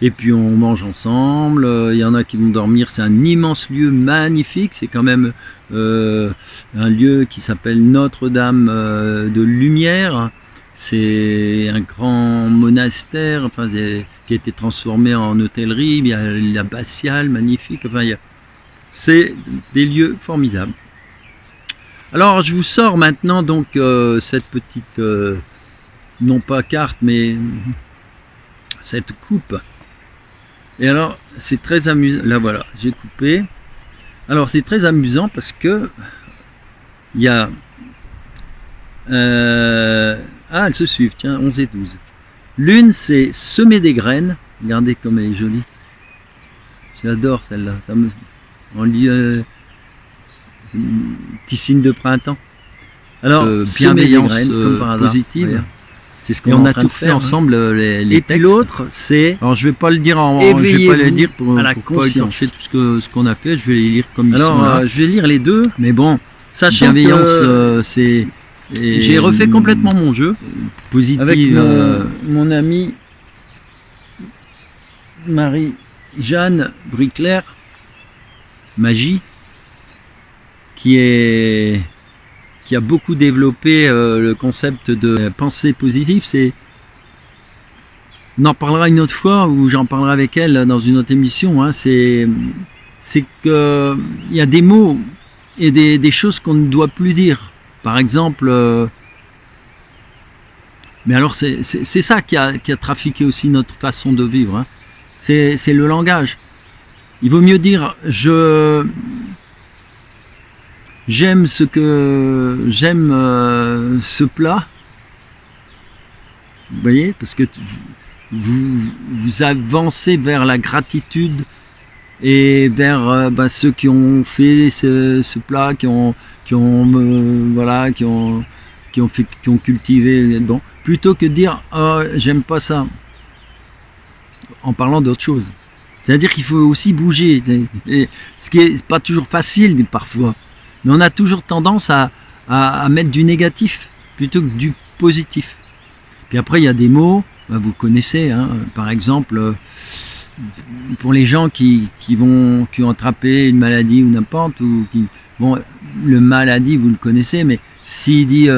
Et puis on mange ensemble, il y en a qui vont dormir, c'est un immense lieu magnifique, c'est quand même un lieu qui s'appelle Notre-Dame de Lumière. C'est un grand monastère, enfin, qui a été transformé en hôtellerie, il y a l'abbatiale magnifique, enfin, c'est des lieux formidables. Alors je vous sors maintenant donc cette petite, non pas carte, mais cette coupe. Et alors c'est très amusant, là voilà, j'ai coupé. Alors c'est très amusant parce que il y a... elles se suivent, tiens, 11 et 12. L'une c'est semer des graines, regardez comme elle est jolie. J'adore celle-là, on lit petit signe de printemps. Alors, bienveillance comme par hasard, positive. C'est ce qu'on a tout fait ensemble, les et textes. Puis l'autre, c'est... Alors, je vais pas le dire je vais pas le dire pour la conscience. Tout ce qu'on a fait, je vais les lire comme ils sont là. Je vais lire les deux, mais bon, sachant bienveillance, c'est... J'ai refait complètement mon jeu. Positive. Avec mon amie Marie-Jeanne Bricler, Magie, qui a beaucoup développé le concept de pensée positive. On en parlera une autre fois, ou j'en parlerai avec elle dans une autre émission. Hein, c'est que il y a des mots et des choses qu'on ne doit plus dire. Par exemple, mais alors c'est ça qui a trafiqué aussi notre façon de vivre. Hein. C'est le langage. Il vaut mieux dire j'aime ce plat, vous voyez, parce que vous avancez vers la gratitude et vers ceux qui ont fait ce plat, qui ont cultivé, bon, plutôt que de dire oh, j'aime pas ça, en parlant d'autre chose. C'est-à-dire qu'il faut aussi bouger, ce qui est pas toujours facile parfois. Mais on a toujours tendance à mettre du négatif plutôt que du positif. Puis après, il y a des mots, vous connaissez, hein, par exemple, pour les gens qui ont attrapé une maladie ou n'importe, bon, le maladie, vous le connaissez, mais s'il dit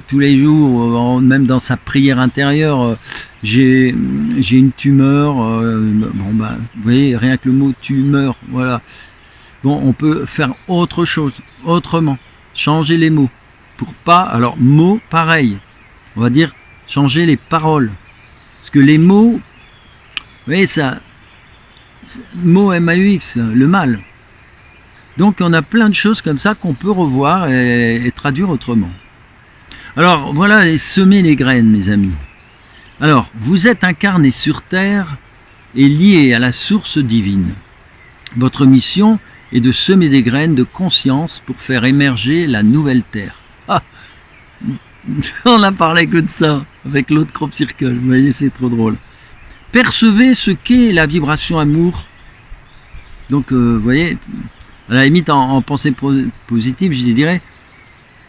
tous les jours, même dans sa prière intérieure, j'ai une tumeur, vous voyez, rien que le mot tumeur, voilà. Bon, on peut faire autre chose, autrement, changer les mots. Pour pas, alors mots, pareil. On va dire changer les paroles. Parce que les mots, vous voyez ça, mot M-A-U-X, le mal. Donc on a plein de choses comme ça qu'on peut revoir et traduire autrement. Alors voilà, semer les graines, mes amis. Alors, vous êtes incarné sur Terre et lié à la source divine. Votre mission est de semer des graines de conscience pour faire émerger la nouvelle Terre. Ah, on n'a parlé que de ça avec l'autre crop circle, vous voyez, c'est trop drôle. Percevez ce qu'est la vibration amour. Donc, vous voyez, à la limite, en pensée positive, je dirais,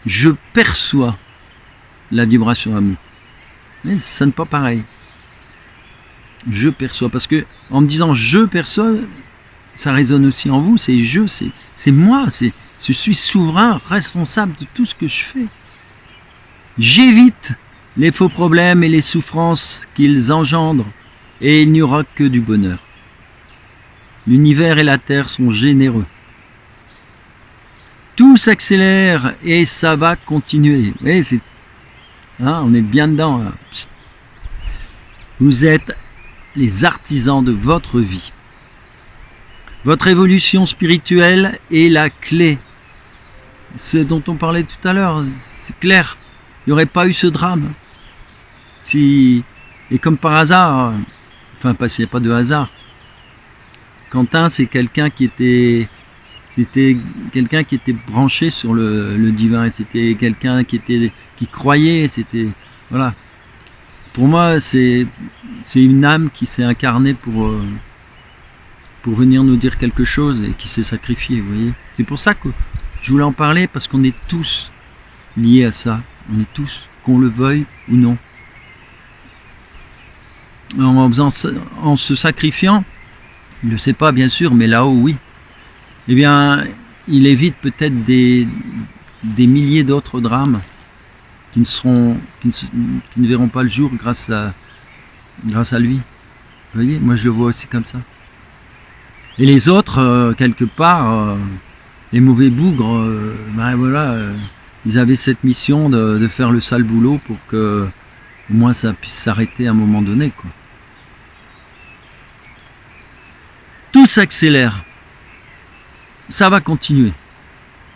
je perçois la vibration amour. Mais ça sonne pas pareil. Je perçois, parce que en me disant je perçois, ça résonne aussi en vous, c'est je, c'est moi, je suis souverain, responsable de tout ce que je fais. J'évite les faux problèmes et les souffrances qu'ils engendrent, et il n'y aura que du bonheur. L'univers et la terre sont généreux. Tout s'accélère et ça va continuer. Vous voyez, on est bien dedans. Là. Vous êtes les artisans de votre vie. Votre évolution spirituelle est la clé. Ce dont on parlait tout à l'heure, c'est clair. Il n'y aurait pas eu ce drame. Et comme par hasard, enfin, parce qu'il n'y a pas de hasard, Quentin, c'est quelqu'un qui était branché sur le divin. C'était quelqu'un qui croyait. Voilà. Pour moi, c'est une âme qui s'est incarnée pour venir nous dire quelque chose et qui s'est sacrifiée. Vous voyez. C'est pour ça que je voulais en parler, parce qu'on est tous liés à ça. On est tous, qu'on le veuille ou non. En se sacrifiant, il ne le sait pas bien sûr, mais là-haut oui, eh bien il évite peut-être des milliers d'autres drames qui ne verront pas le jour grâce à lui. Vous voyez, moi je le vois aussi comme ça. Et les autres, quelque part, les mauvais bougres, ils avaient cette mission de faire le sale boulot pour que au moins ça puisse s'arrêter à un moment donné, quoi. Tout s'accélère. Ça va continuer.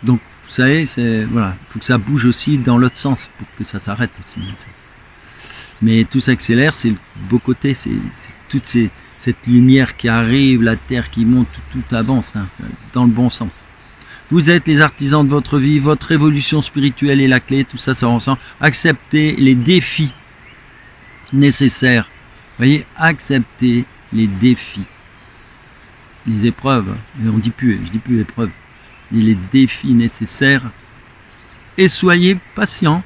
Donc, vous savez, voilà, il faut que ça bouge aussi dans l'autre sens pour que ça s'arrête aussi. Mais tout s'accélère, c'est le beau côté, c'est toute cette lumière qui arrive, la terre qui monte, tout avance, dans le bon sens. Vous êtes les artisans de votre vie, votre évolution spirituelle est la clé, tout ça, ça va ensemble. Acceptez les défis nécessaires. Vous voyez, acceptez les défis. Les épreuves, je dis plus épreuves, les défis nécessaires, et soyez patient.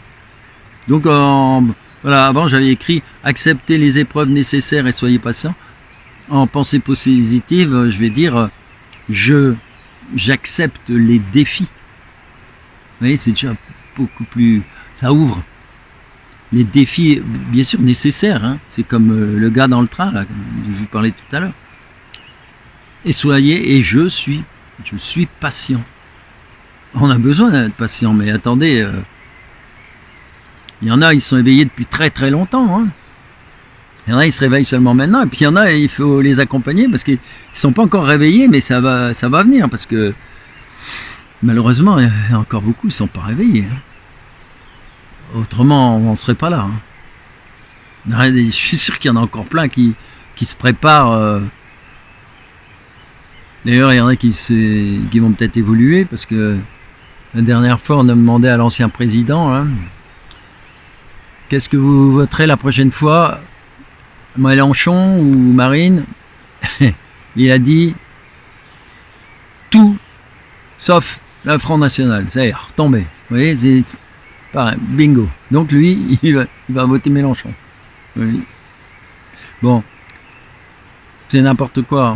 Donc voilà, avant j'avais écrit acceptez les épreuves nécessaires et soyez patient. En pensée positive, je vais dire j'accepte les défis. Vous voyez, c'est déjà beaucoup plus, ça ouvre. Les défis, bien sûr nécessaires, c'est comme le gars dans le train là, dont je vous parlais tout à l'heure. Et je suis patient. On a besoin d'être patient, mais attendez, il y en a, ils sont éveillés depuis très très longtemps. Il y en a, ils se réveillent seulement maintenant, et puis il y en a, il faut les accompagner parce qu'ils ne sont pas encore réveillés, mais ça va venir, parce que malheureusement, il y a encore beaucoup qui ne sont pas réveillés. Autrement, on n'en serait pas là. Je suis sûr qu'il y en a encore plein qui se préparent. D'ailleurs, il y en a qui vont peut-être évoluer, parce que la dernière fois, on a demandé à l'ancien président, qu'est-ce que vous voterez la prochaine fois, Mélenchon ou Marine? Il a dit tout sauf la Front National. Ça y est, retombé. Vous voyez, c'est pareil, bingo. Donc lui, il va voter Mélenchon. Oui. Bon, c'est n'importe quoi.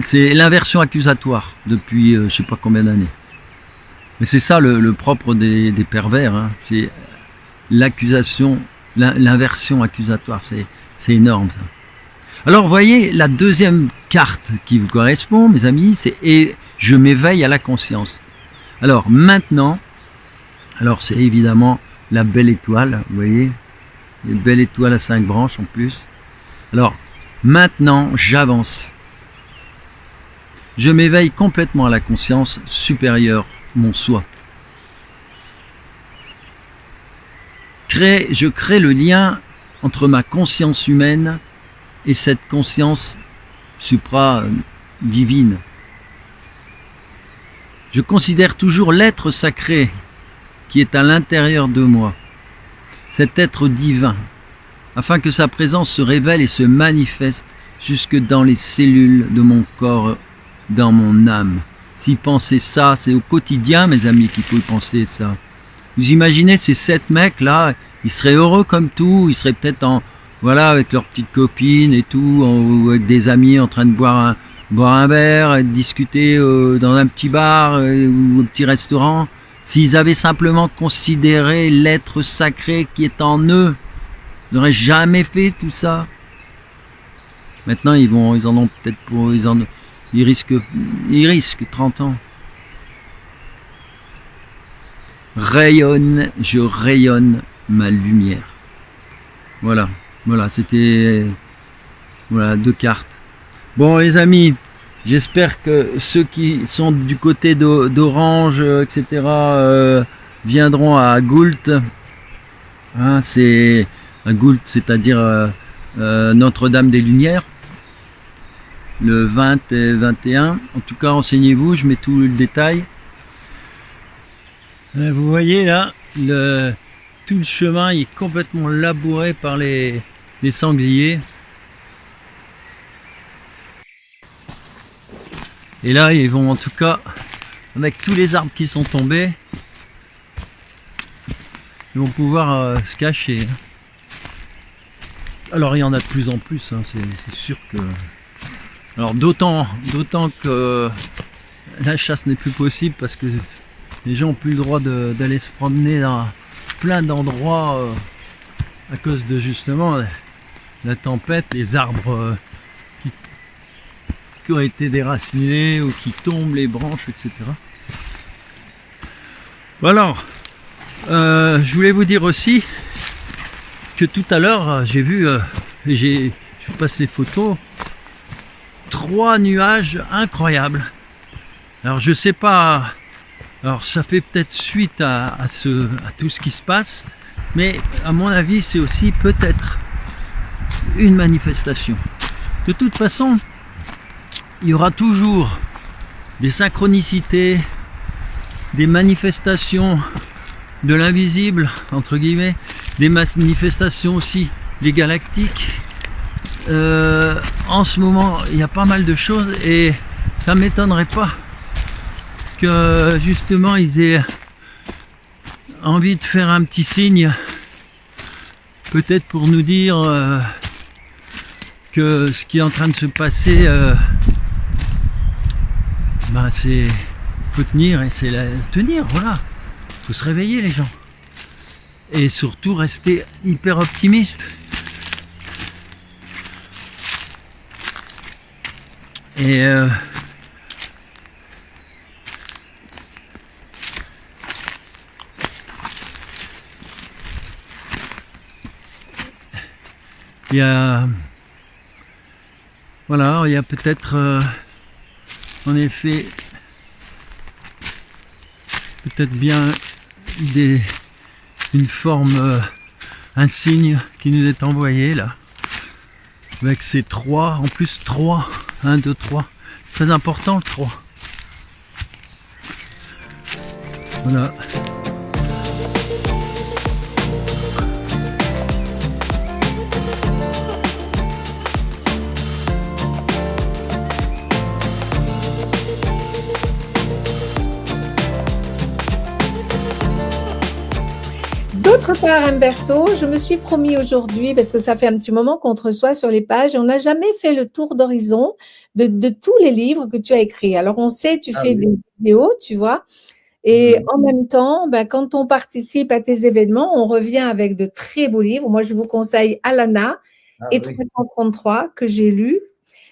C'est l'inversion accusatoire depuis je ne sais pas combien d'années. Mais c'est ça le propre des pervers. C'est l'accusation, l'inversion accusatoire. C'est énorme ça. Alors vous voyez, la deuxième carte qui vous correspond, mes amis, c'est « Et je m'éveille à la conscience ». Alors maintenant, c'est évidemment la belle étoile, vous voyez, une belle étoile à 5 branches en plus. Alors maintenant, j'avance. Je m'éveille complètement à la conscience supérieure, mon soi. Je crée le lien entre ma conscience humaine et cette conscience supra-divine. Je considère toujours l'être sacré qui est à l'intérieur de moi, cet être divin, afin que sa présence se révèle et se manifeste jusque dans les cellules de mon corps, dans mon âme. Si penser ça, c'est au quotidien, mes amis, qu'il faut penser ça. Vous imaginez ces 7 mecs-là, ils seraient heureux comme tout, ils seraient peut-être avec leurs petites copines et tout, ou avec des amis en train de boire un verre, et de discuter dans un petit bar ou un petit restaurant. S'ils avaient simplement considéré l'être sacré qui est en eux, ils n'auraient jamais fait tout ça. Maintenant, ils en ont peut-être ils risquent 30 ans. Je rayonne ma lumière. Voilà, c'était voilà 2 cartes. Bon les amis, j'espère que ceux qui sont du côté d'Orange, etc., viendront à Goult. Hein, c'est à Goult, c'est-à-dire Notre-Dame des Lumières, le 20 et 21. En tout cas, renseignez-vous, je mets tout le détail. Vous voyez là, tout le chemin est complètement labouré par les sangliers. Et là, ils vont en tout cas, avec tous les arbres qui sont tombés, ils vont pouvoir se cacher. Alors il y en a de plus en plus, hein, c'est sûr que... Alors d'autant que la chasse n'est plus possible parce que les gens n'ont plus le droit d'aller se promener dans plein d'endroits à cause de justement la tempête, les arbres qui ont été déracinés ou qui tombent, les branches, etc. Alors, je voulais vous dire aussi que tout à l'heure, j'ai vu, je vous passe les photos, 3 nuages incroyables. Alors je sais pas, alors ça fait peut-être suite à tout ce qui se passe, mais à mon avis c'est aussi peut-être une manifestation. De toute façon, il y aura toujours des synchronicités, des manifestations de l'invisible, entre guillemets, des manifestations aussi des galactiques. En ce moment, il y a pas mal de choses et ça m'étonnerait pas que justement ils aient envie de faire un petit signe, peut-être pour nous dire que ce qui est en train de se passer, c'est faut tenir et c'est tenir, voilà. Faut se réveiller les gens et surtout rester hyper optimiste. Et il y a voilà, il y a peut-être en effet peut-être bien une forme, un signe qui nous est envoyé là, avec ces 3, en plus 3, 1, 2, 3, très important le 3. Voilà. D'autre part, Humberto, je me suis promis aujourd'hui, parce que ça fait un petit moment qu'on te reçoit sur les pages, et on n'a jamais fait le tour d'horizon de tous les livres que tu as écrits. Alors, on sait, tu fais des vidéos, tu vois, et en même temps, quand on participe à tes événements, on revient avec de très beaux livres. Moi, je vous conseille Alana et 333 que j'ai lus.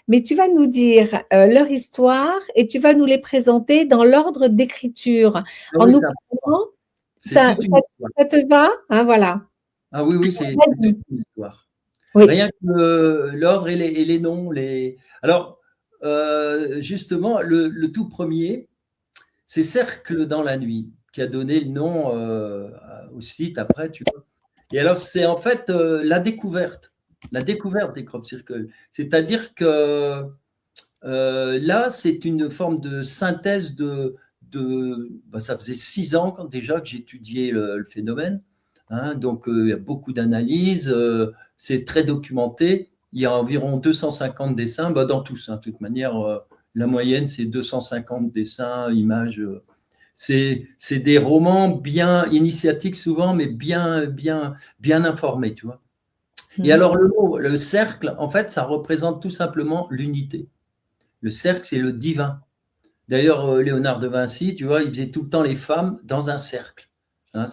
Mais tu vas nous dire leur histoire et tu vas nous les présenter dans l'ordre d'écriture. En nous parlant, ça te va, hein, voilà. Ah oui, c'est toute une histoire. Oui. Rien que l'ordre et les noms. Alors, justement, le tout premier, c'est Cercle dans la nuit, qui a donné le nom au site après, tu vois. Et alors, c'est en fait la découverte des crop circles. C'est-à-dire que là, c'est une forme de synthèse ça faisait 6 ans déjà que j'étudiais le phénomène. Hein, donc, il y a beaucoup d'analyses, c'est très documenté. Il y a environ 250 dessins, dans tous. Hein, de toute manière, la moyenne, c'est 250 dessins, images. C'est des romans bien initiatiques souvent, mais bien informés, tu vois. Et alors, le cercle, en fait, ça représente tout simplement l'unité. Le cercle, c'est le divin. D'ailleurs, Léonard de Vinci, tu vois, il faisait tout le temps les femmes dans un cercle. Hein,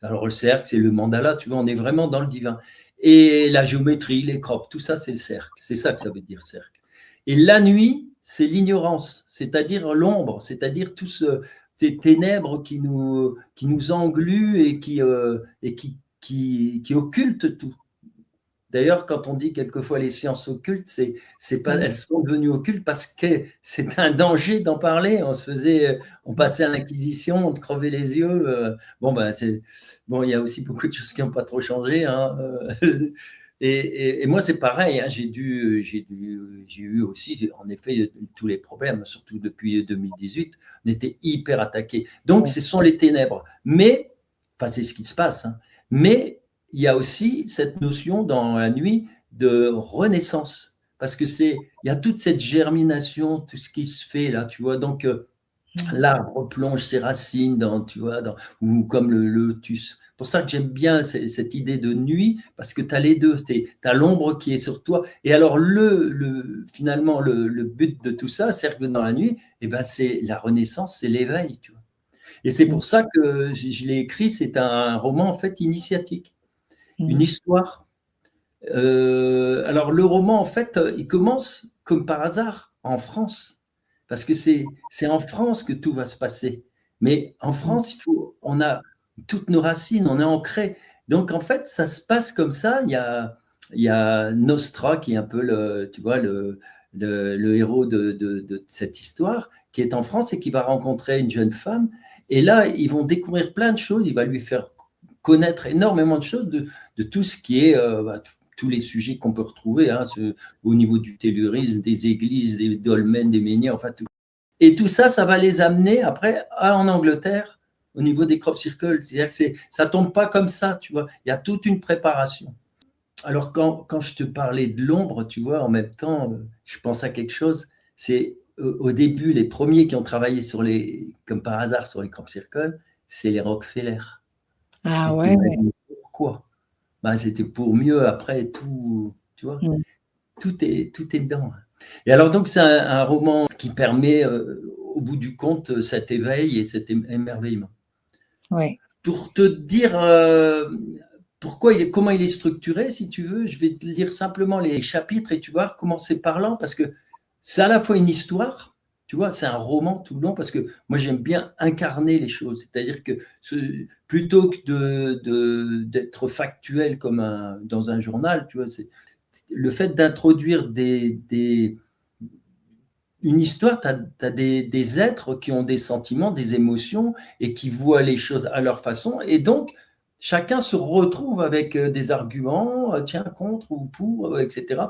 alors, le cercle, c'est le mandala, tu vois, on est vraiment dans le divin. Et la géométrie, les crop, tout ça, c'est le cercle. C'est ça que ça veut dire cercle. Et la nuit, c'est l'ignorance, c'est-à-dire l'ombre, c'est-à-dire tout ces ténèbres qui nous engluent et qui occultent tout. D'ailleurs, quand on dit quelquefois les sciences occultes, c'est pas, elles sont devenues occultes parce que c'est un danger d'en parler. On passait à l'Inquisition, on te crevait les yeux. Il y a aussi beaucoup de choses qui n'ont pas trop changé. Hein. Et moi, c'est pareil. Hein, j'ai eu aussi, en effet, tous les problèmes, surtout depuis 2018. On était hyper attaqués. Donc, ce sont les ténèbres. Mais, enfin, c'est ce qui se passe. Hein, mais il y a aussi cette notion dans la nuit de renaissance, parce que il y a toute cette germination, tout ce qui se fait là, tu vois. Donc, l'arbre plonge ses racines ou comme le lotus. C'est pour ça que j'aime bien cette idée de nuit, parce que tu as les deux, tu as l'ombre qui est sur toi. Et alors, finalement, le but de tout ça, cercle dans la nuit, c'est la renaissance, c'est l'éveil, tu vois. Et c'est pour ça que je l'ai écrit, c'est un roman en fait initiatique, une histoire. Alors, le roman, en fait, il commence comme par hasard en France. Parce que c'est en France que tout va se passer. Mais en France, on a toutes nos racines, on est ancré. Donc, en fait, ça se passe comme ça. Il y a Nostra, qui est un peu le héros de cette histoire, qui est en France et qui va rencontrer une jeune femme. Et là, ils vont découvrir plein de choses. Il va lui faire connaître énormément de choses de tout ce qui est tous les sujets qu'on peut retrouver au niveau du tellurisme, des églises, des dolmens, des menhirs, enfin tout. Et tout ça, ça va les amener après en Angleterre au niveau des crop circles. C'est-à-dire que ça tombe pas comme ça, tu vois. Il y a toute une préparation. Alors quand je te parlais de l'ombre, tu vois, en même temps, je pense à quelque chose. C'est au début, les premiers qui ont travaillé comme par hasard sur les crop circles, c'est les Rockefeller. Ah ouais. Pourquoi? C'était pour mieux après tout, tu vois. Tout est dedans. Et alors donc c'est un roman qui permet au bout du compte cet éveil et cet émerveillement. Ouais. Pour te dire comment il est structuré, si tu veux, je vais te lire simplement les chapitres et tu vas comment c'est parlant, parce que c'est à la fois une histoire, tu vois, c'est un roman tout le long, parce que moi j'aime bien incarner les choses, c'est-à-dire que plutôt que d'être factuel comme dans un journal, tu vois, c'est le fait d'introduire une histoire, tu as des êtres qui ont des sentiments, des émotions et qui voient les choses à leur façon. Et donc, chacun se retrouve avec des arguments, tiens, contre ou pour, etc.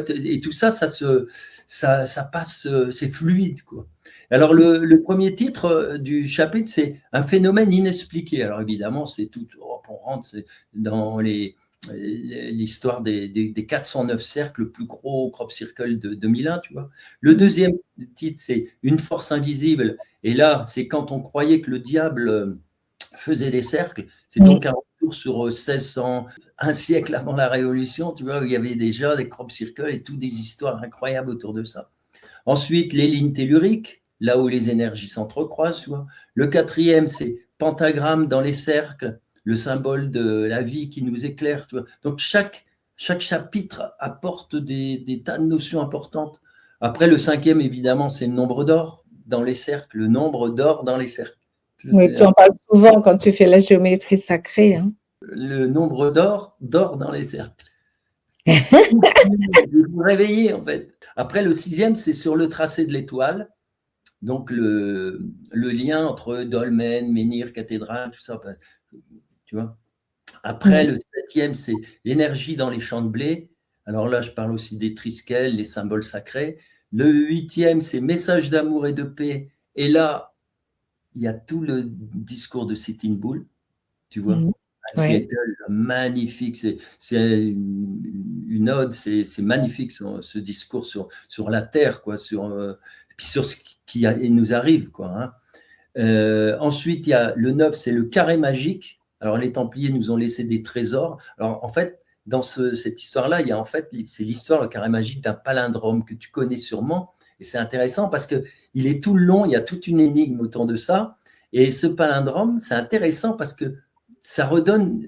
Et tout ça, ça passe, c'est fluide, quoi. Alors, le premier titre du chapitre, c'est un phénomène inexpliqué. Alors, évidemment, c'est tout, on rentre dans l'histoire des 409 cercles, le plus gros crop circle de 2001, tu vois. Le deuxième titre, c'est Une force invisible. Et là, c'est quand on croyait que le diable faisait des cercles. C'est donc un retour sur 1600, un siècle avant la Révolution, tu vois, où il y avait déjà des crop circles et toutes des histoires incroyables autour de ça. Ensuite, les lignes telluriques, là où les énergies s'entrecroisent, tu vois. Le quatrième, c'est pentagramme dans les cercles, le symbole de la vie qui nous éclaire. Tu vois. Donc, chaque chapitre apporte des tas de notions importantes. Après, le cinquième, évidemment, c'est le nombre d'or dans les cercles, le nombre d'or dans les cercles. Oui, tu en parles souvent quand tu fais la géométrie sacrée. Hein. Le nombre d'or dans les cercles. Je vous réveiller, en fait. Après, le sixième, c'est sur le tracé de l'étoile. Donc, le lien entre dolmen, menhir, cathédrale, tout ça, tu vois. Après, le septième, c'est l'énergie dans les champs de blé. Alors là, je parle aussi des triskel, les symboles sacrés. Le huitième, c'est message d'amour et de paix. Et là, il y a tout le discours de Sitting Bull, tu vois. Seattle, magnifique, c'est une ode, c'est magnifique ce discours sur la terre, quoi, puis sur ce qui nous arrive, quoi. Hein. Ensuite, il y a le 9, c'est le carré magique. Alors, les Templiers nous ont laissé des trésors. Alors, en fait, dans cette histoire-là, il y a en fait, c'est l'histoire, le carré magique d'un palindrome que tu connais sûrement. Et c'est intéressant parce qu'il est tout le long, il y a toute une énigme autour de ça. Et ce palindrome, c'est intéressant parce que ça redonne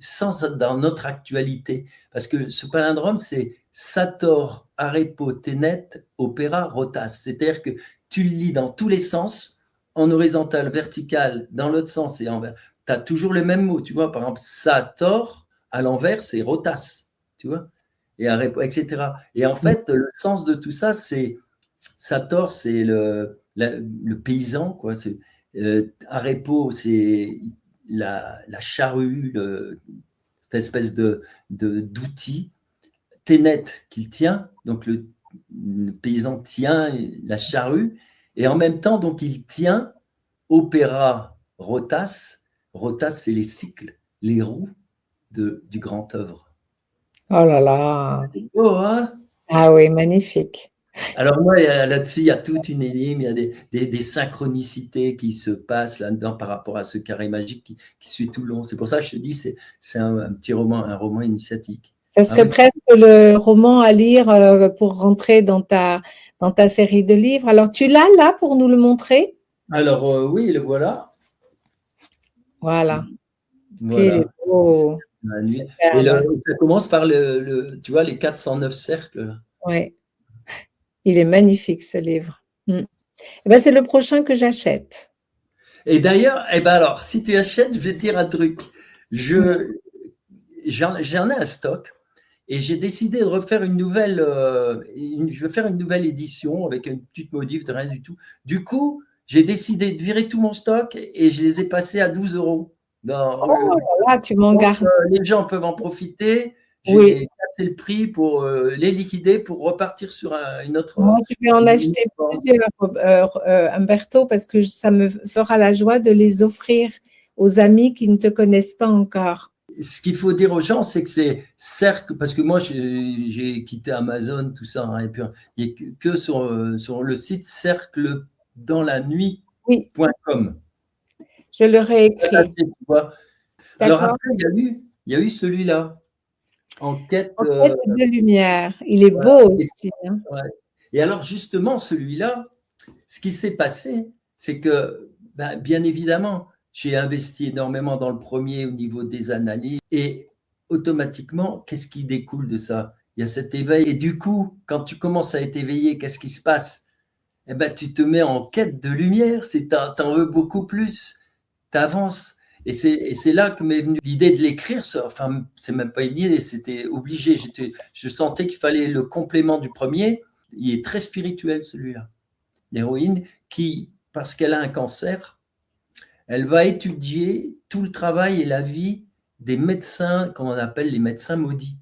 sens dans notre actualité. Parce que ce palindrome, c'est Sator, Arepo, Tenet, Opera, Rotas. C'est-à-dire que tu le lis dans tous les sens, en horizontal, vertical, dans l'autre sens et envers. Tu as toujours le même mot, tu vois. Par exemple, Sator, à l'envers, c'est Rotas, tu vois, et Arepo, etc. Et en fait, le sens de tout ça, c'est Sator, c'est le paysan, quoi. Arepo, c'est la charrue, cette espèce d'outil. Ténet qu'il tient, donc le paysan tient la charrue, et en même temps, donc il tient opéra rotas. Rotas, c'est les cycles, les roues du grand œuvre. Oh là là. C'est beau, hein? Ah oui, magnifique. Alors moi, là-dessus, il y a toute une énigme, il y a des synchronicités qui se passent là-dedans par rapport à ce carré magique qui suit tout le long. C'est pour ça que je te dis, c'est un petit roman, un roman initiatique. Ça serait presque le roman à lire pour rentrer dans ta série de livres. Alors, tu l'as là pour nous le montrer? Alors, oui, le voilà. Voilà. Voilà. Oh, et ça commence par tu vois, les 409 cercles. Oui. Il est magnifique, ce livre. Eh ben, c'est le prochain que j'achète. Et d'ailleurs, alors, si tu achètes, je vais te dire un truc. J'en ai un stock et j'ai décidé de refaire une nouvelle. Je vais faire une nouvelle édition avec une petite modif de rien du tout. Du coup, j'ai décidé de virer tout mon stock et je les ai passés à 12 €. Oh là, tu m'en gardes. Les gens peuvent en profiter. J'ai cassé le prix pour les liquider pour repartir sur une autre. Moi, je vais en acheter plusieurs, Umberto, parce que ça me fera la joie de les offrir aux amis qui ne te connaissent pas encore. Ce qu'il faut dire aux gens, c'est que c'est cercle, parce que moi, j'ai quitté Amazon, tout ça, hein, et puis il n'y a que sur le site cercledanslannuit.com. Je le réécris. Alors après, il y a eu celui-là. En quête de lumière. Il est beau aussi. Hein. Ouais. Et alors, justement, celui-là, ce qui s'est passé, c'est que, bien évidemment, j'ai investi énormément dans le premier au niveau des analyses et automatiquement, qu'est-ce qui découle de ça? Il y a cet éveil. Et du coup, quand tu commences à être éveillé, qu'est-ce qui se passe? Eh ben, tu te mets en quête de lumière, t'en veux beaucoup plus, tu avances. Et c'est là que m'est venue l'idée de l'écrire. Enfin, c'est même pas une idée, c'était obligé. Je sentais qu'il fallait le complément du premier. Il est très spirituel, celui-là. L'héroïne qui, parce qu'elle a un cancer, elle va étudier tout le travail et la vie des médecins, qu'on appelle les médecins maudits.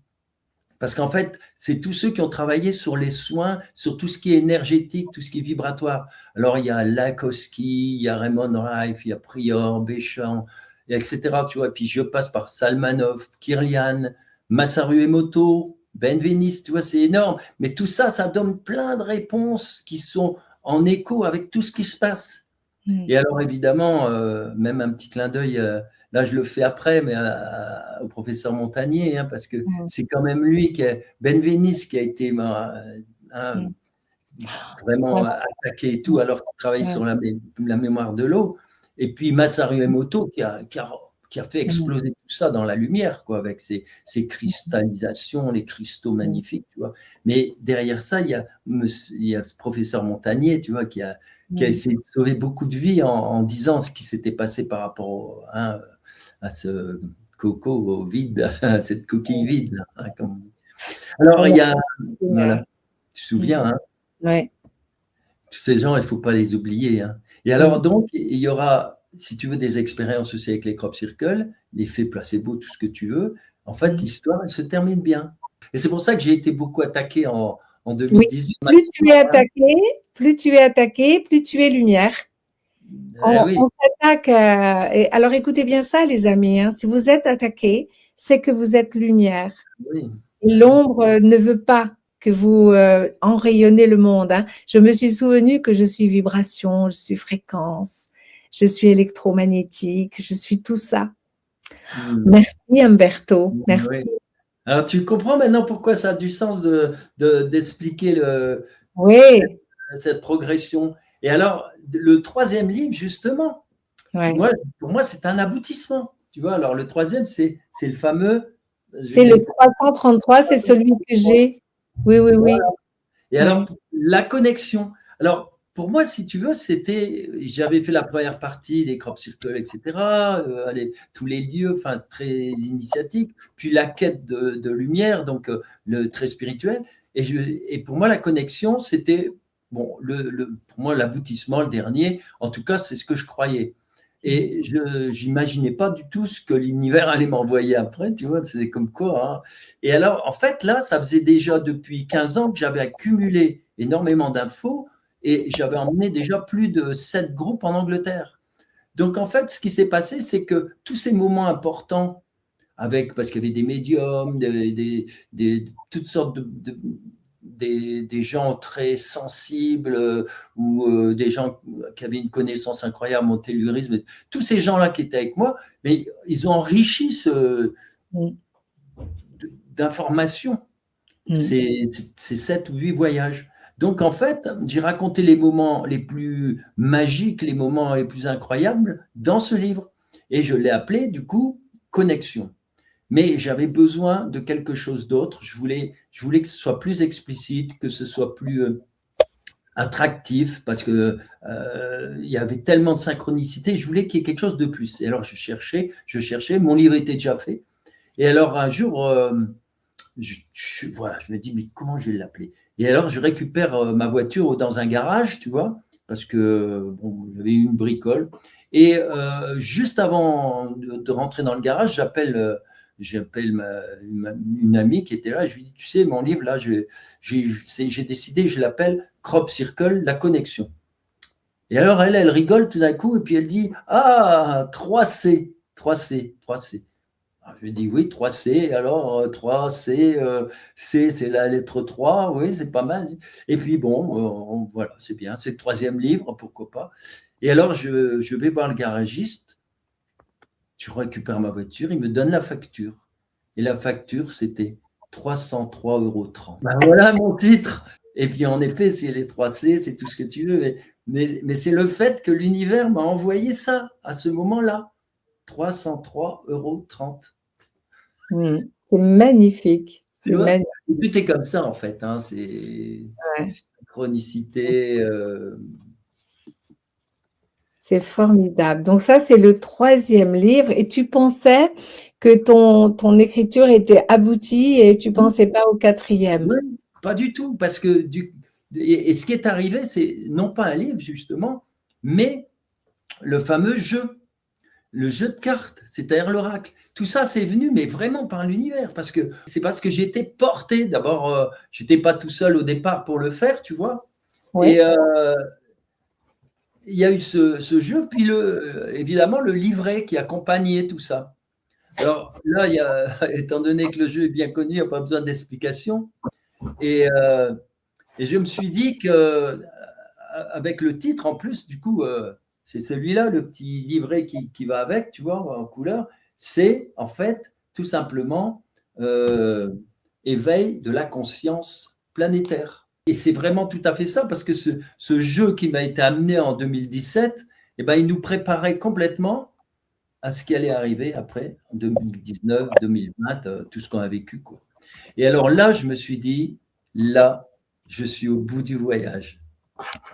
Parce qu'en fait, c'est tous ceux qui ont travaillé sur les soins, sur tout ce qui est énergétique, tout ce qui est vibratoire. Alors, il y a Lakowski, il y a Raymond Reif, il y a Prior, Béchamp, etc. Tu vois, puis je passe par Salmanov, Kirlian, Masaru Emoto, Benveniste, tu vois, c'est énorme. Mais tout ça, ça donne plein de réponses qui sont en écho avec tout ce qui se passe. Et alors, évidemment, même un petit clin d'œil, là, je le fais après, mais au professeur Montagnier, hein, parce que c'est quand même lui, Benveniste, qui a été vraiment attaqué et tout, alors qu'il travaille sur la mémoire de l'eau. Et puis, Masaru Emoto, qui a fait exploser tout ça dans la lumière, quoi, avec ses cristallisations, les cristaux magnifiques, tu vois. Mais derrière ça, il y a ce professeur Montagnier, tu vois, qui a essayé de sauver beaucoup de vies en disant ce qui s'était passé par rapport à ce coco au vide, à cette coquille vide. Là, hein, comme on dit. Alors, il y a... Voilà, tu te souviens, hein? Ouais. Tous ces gens, il ne faut pas les oublier. Hein. Et alors, donc, il y aura, si tu veux, des expériences aussi avec les crop circles, l'effet placebo, tout ce que tu veux. En fait, l'histoire, elle se termine bien. Et c'est pour ça que j'ai été beaucoup attaqué en 2018. Oui. Plus tu es attaqué, plus tu es lumière. On s'attaque. Alors, écoutez bien ça, les amis. Hein. Si vous êtes attaqué, c'est que vous êtes lumière. Oui. L'ombre ne veut pas que vous enrayonnez le monde. Hein. Je me suis souvenu que je suis vibration, je suis fréquence, je suis électromagnétique, je suis tout ça. Merci Umberto. Merci. Oui. Alors, tu comprends maintenant pourquoi ça a du sens d'expliquer cette progression. Et alors, le troisième livre, justement, pour moi, c'est un aboutissement. Tu vois, alors le troisième, c'est le fameux. C'est le 333, c'est celui que j'ai. Oui, oui, oui. Voilà. Et alors, Oui. la connexion. Alors, pour moi, si tu veux, j'avais fait la première partie, les crop circles, etc., tous les lieux, enfin, très initiatiques, puis la quête de lumière, donc le très spirituel. Et pour moi, la connexion, c'était, bon, pour moi, l'aboutissement, le dernier, en tout cas, c'est ce que je croyais. Et je n'imaginais pas du tout ce que l'univers allait m'envoyer après, tu vois, c'est comme quoi. Hein. Et alors, en fait, là, ça faisait déjà depuis 15 ans que j'avais accumulé énormément d'infos et j'avais emmené déjà plus de 7 groupes en Angleterre. Donc, en fait, ce qui s'est passé, c'est que tous ces moments importants, parce qu'il y avait des médiums, toutes sortes des gens très sensibles ou des gens qui avaient une connaissance incroyable en tellurisme, tous ces gens-là qui étaient avec moi, mais ils ont enrichi d'informations ces 7 ou 8 voyages. Donc, en fait, j'ai raconté les moments les plus magiques, les moments les plus incroyables dans ce livre. Et je l'ai appelé, du coup, Connexion. Mais j'avais besoin de quelque chose d'autre. Je voulais que ce soit plus explicite, que ce soit plus attractif, parce que il y avait tellement de synchronicité. Je voulais qu'il y ait quelque chose de plus. Et alors, je cherchais. Mon livre était déjà fait. Et alors, un jour, voilà, je me dis, mais comment je vais l'appeler? Et alors, je récupère ma voiture dans un garage, tu vois, parce que bon, j'avais eu une bricole. Et juste avant de rentrer dans le garage, j'appelle une amie qui était là. Je lui dis, tu sais, mon livre, là, j'ai décidé, je l'appelle Crop Circle, la connexion. Et alors, elle rigole tout d'un coup, et puis elle dit, ah, 3C, 3C, 3C. Alors, je lui dis oui, 3C, alors 3C, C c'est la lettre 3, oui, c'est pas mal. Et puis bon, voilà, c'est bien, c'est le 3e livre, pourquoi pas. Et alors je vais voir le garagiste, je récupère ma voiture, il me donne la facture. Et la facture, c'était 303,30 €. Ben voilà mon titre. Et puis en effet, c'est les 3C, c'est tout ce que tu veux. Mais c'est le fait que l'univers m'a envoyé ça à ce moment-là. 303,30 €. C'est magnifique. Tu C'est vois, magnifique. tout est comme ça en fait. Hein, c'est synchronicité. C'est formidable. Donc ça, c'est le 3e livre. Et tu pensais que ton écriture était aboutie et tu pensais pas au 4e. Oui, pas du tout, parce que et ce qui est arrivé, c'est non pas un livre justement, mais le fameux jeu. Le jeu de cartes, c'est-à-dire l'oracle. Tout ça, c'est venu, mais vraiment par l'univers, parce que c'est parce que j'étais porté. D'abord, j'étais pas tout seul au départ pour le faire, tu vois. Oui. Et il y a eu ce jeu, puis évidemment le livret qui accompagnait tout ça. Alors là, étant donné que le jeu est bien connu, il n'y a pas besoin d'explication. Et je me suis dit que avec le titre, en plus, du coup, c'est celui-là, le petit livret qui va avec, tu vois, en couleur. C'est en fait tout simplement éveil de la conscience planétaire. Et c'est vraiment tout à fait ça, parce que ce jeu qui m'a été amené en 2017, eh ben, il nous préparait complètement à ce qui allait arriver après, en 2019, 2020, tout ce qu'on a vécu, quoi. Et alors là, je me suis dit, là, je suis au bout du voyage.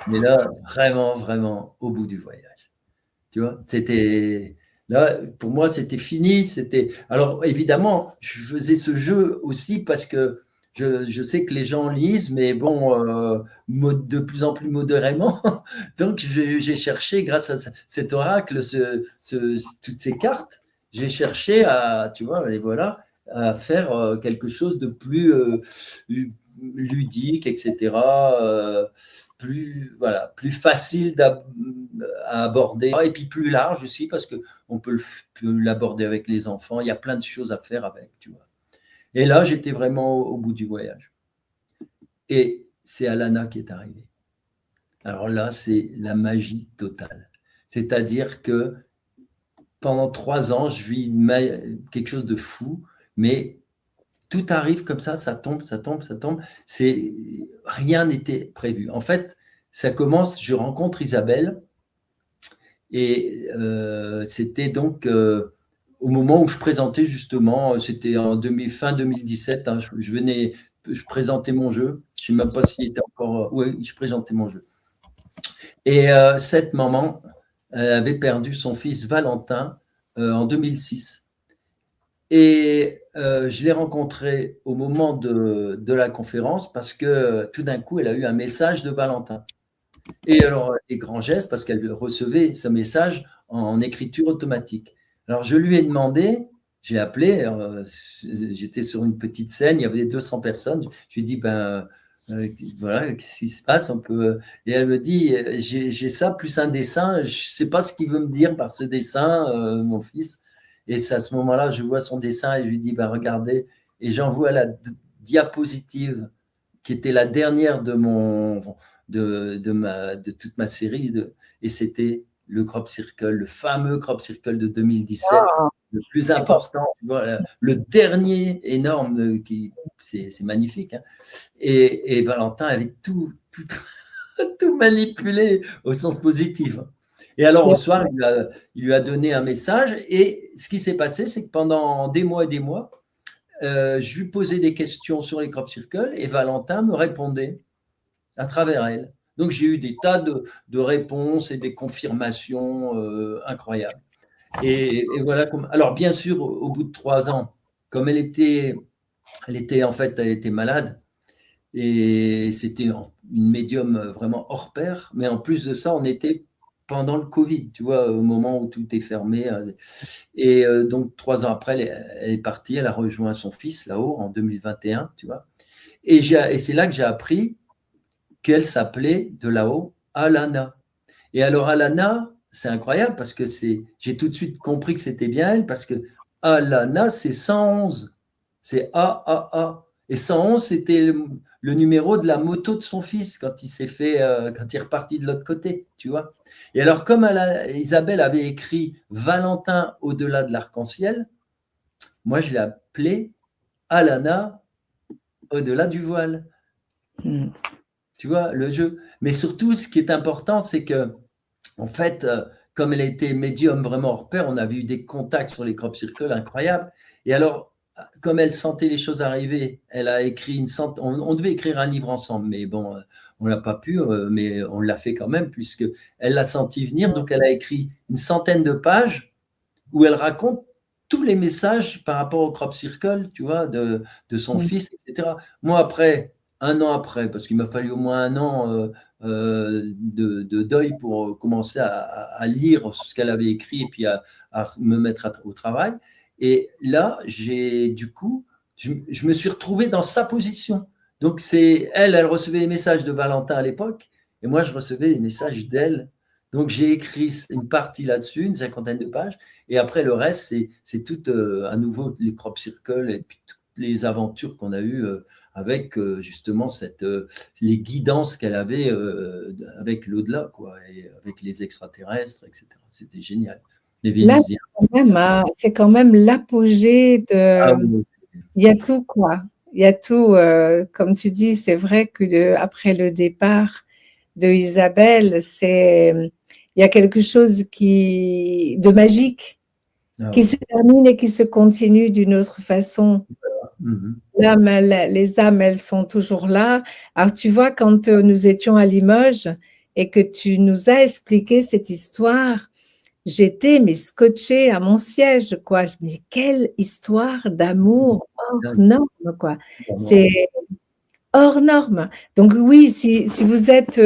Mais là, vraiment, vraiment au bout du voyage. Tu vois, là, pour moi, c'était fini. Alors, évidemment, je faisais ce jeu aussi parce que je sais que les gens lisent, mais bon, de plus en plus modérément. Donc, j'ai cherché, grâce à cet oracle, toutes ces cartes, j'ai cherché tu vois, les voilà, à faire quelque chose de plus ludique, etc. Plus facile à aborder, et puis plus large aussi, parce qu'on peut l'aborder avec les enfants. Il y a plein de choses à faire avec, tu vois. Et là, j'étais vraiment au bout du voyage. Et c'est Alana qui est arrivée. Alors là, c'est la magie totale. C'est-à-dire que pendant 3 ans, je vis quelque chose de fou, mais tout arrive comme ça tombe, ça tombe, ça tombe. Rien n'était prévu. En fait, ça commence, je rencontre Isabelle, et c'était donc au moment où je présentais justement, c'était en fin 2017, hein, je présentais mon jeu. Je ne sais même pas s'il était encore. Oui, je présentais mon jeu. Et cette maman, elle avait perdu son fils Valentin en 2006. Et je l'ai rencontré au moment de la conférence parce que tout d'un coup, elle a eu un message de Valentin. Et alors, les grands gestes, parce qu'elle recevait ce message en écriture automatique. Alors, je lui ai demandé, j'ai appelé, j'étais sur une petite scène, il y avait 200 personnes. Je lui ai dit, voilà, qu'est-ce qui se passe? Et elle me dit, j'ai ça, plus un dessin, je ne sais pas ce qu'il veut me dire par ce dessin, mon fils. Et c'est à ce moment-là, je vois son dessin et je lui dis, regardez, et j'envoie la diapositive qui était la dernière de toute ma série, et c'était le crop circle, le fameux crop circle de 2017, le plus important, voilà, le dernier énorme, c'est magnifique. Hein. Et Valentin avait tout manipulé au sens positif. Et alors, au soir, il lui a donné un message. Et ce qui s'est passé, c'est que pendant des mois et des mois, je lui posais des questions sur les crop circles et Valentin me répondait à travers elle. Donc, j'ai eu des tas de réponses et des confirmations incroyables. Et voilà. Alors, bien sûr, au bout de 3 ans, comme elle était malade, et c'était une médium vraiment hors pair, mais en plus de ça, on était pendant le Covid, tu vois, au moment où tout est fermé. Et donc, 3 ans après, elle est partie, elle a rejoint son fils là-haut en 2021, tu vois. Et c'est là que j'ai appris qu'elle s'appelait de là-haut Alana. Et alors, Alana, c'est incroyable parce que j'ai tout de suite compris que c'était bien elle, parce que Alana, c'est 111. C'est AAA. Et 111, c'était le numéro de la moto de son fils quand il est reparti de l'autre côté, tu vois. Et alors, comme Isabelle avait écrit Valentin au-delà de l'arc-en-ciel, moi, je l'ai appelé Alana au-delà du voile. Tu vois, le jeu. Mais surtout, ce qui est important, c'est que, en fait, comme elle a été médium vraiment hors pair, on avait eu des contacts sur les crop circles incroyables. Et alors, comme elle sentait les choses arriver, elle a écrit on devait écrire un livre ensemble, mais bon, on l'a pas pu, mais on l'a fait quand même, puisque elle l'a senti venir. Donc, elle a écrit une centaine de pages où elle raconte tous les messages par rapport au crop circle, tu vois, de son fils, etc. Moi, après, 1 an après, parce qu'il m'a fallu au moins 1 an de deuil pour commencer à lire ce qu'elle avait écrit et puis à me mettre au travail. Et là, du coup, je me suis retrouvé dans sa position. Donc, elle recevait les messages de Valentin à l'époque, et moi, je recevais les messages d'elle. Donc, j'ai écrit une partie là-dessus, une 50aine de pages, et après, le reste, c'est tout à nouveau les crop circles et puis toutes les aventures qu'on a eues avec justement les guidances qu'elle avait avec l'au-delà, quoi, et avec les extraterrestres, etc. C'était génial. Les Vénusiens. Là, c'est quand même l'apogée de. Ah, oui. Il y a tout, quoi. Il y a tout. Comme tu dis, c'est vrai que après le départ de Isabelle, il y a quelque chose de magique qui se termine et qui se continue d'une autre façon. Les âmes, elles sont toujours là. Alors, tu vois, quand nous étions à Limoges et que tu nous as expliqué cette histoire, j'étais scotchée à mon siège, quoi. Je me dis, quelle histoire d'amour hors norme, quoi. C'est hors norme. Donc oui, si vous êtes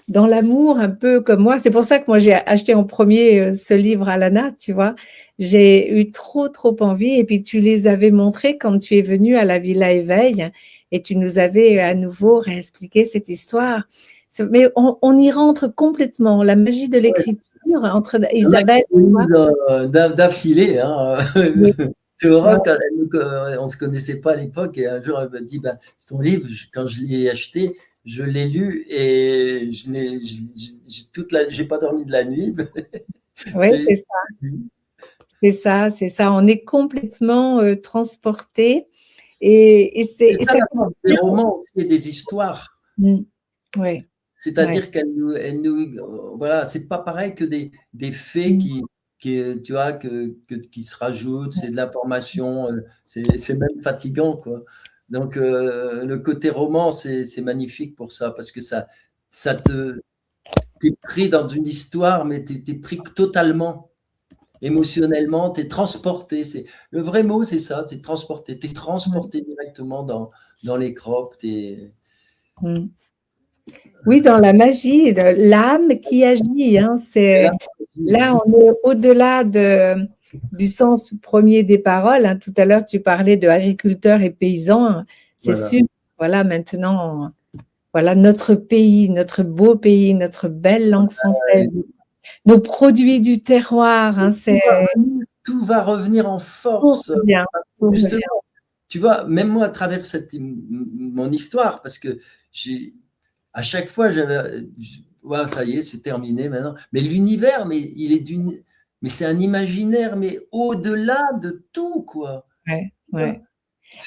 dans l'amour un peu comme moi, c'est pour ça que moi j'ai acheté en premier ce livre Alana, tu vois. J'ai eu trop envie, et puis tu les avais montrés quand tu es venu à la Villa Éveil et tu nous avais à nouveau réexpliqué cette histoire. Mais on y rentre complètement, la magie de l'écriture entre Isabelle et moi. D'affilée, hein. Oui. Théora, on ne se connaissait pas à l'époque, et un jour elle me dit, c'est ton livre, quand je l'ai acheté, je l'ai lu et j'ai pas dormi de la nuit. Oui, c'est ça. C'est ça. On est complètement transporté. Et c'est des romans et des histoires. Oui. C'est-à-dire qu'elle nous voilà, c'est pas pareil que des faits tu vois, qui se rajoute, c'est de l'information, c'est même fatigant, quoi. Donc, le côté roman, c'est magnifique pour ça, parce que t'es pris dans une histoire, mais t'es pris totalement, émotionnellement, t'es transporté. Le vrai mot, c'est ça, c'est transporté. T'es transporté directement dans les crops. Oui, dans la magie, l'âme qui agit. Hein, là, on est au-delà du sens premier des paroles. Hein. Tout à l'heure, tu parlais de agriculteurs et paysans. C'est sûr. Voilà, maintenant, voilà notre pays, notre beau pays, notre belle langue française, nos produits du terroir. Hein, tout va revenir en force. Tout bien. Justement, tu vois, même moi, à travers mon histoire, parce que à chaque fois, ça y est, c'est terminé maintenant. Mais l'univers, mais c'est un imaginaire, mais au-delà de tout, quoi. Ouais.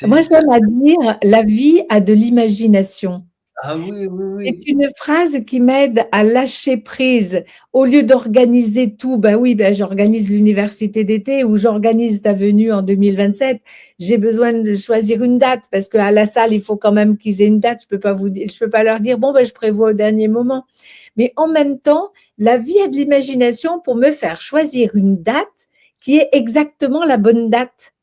Moi, j'aime à dire, la vie a de l'imagination. Ah oui. C'est une phrase qui m'aide à lâcher prise. Au lieu d'organiser tout, j'organise l'université d'été ou j'organise ta venue en 2027. J'ai besoin de choisir une date parce qu'à la salle, il faut quand même qu'ils aient une date. Je peux pas leur dire, je prévois au dernier moment. Mais en même temps, la vie a de l'imagination pour me faire choisir une date qui est exactement la bonne date.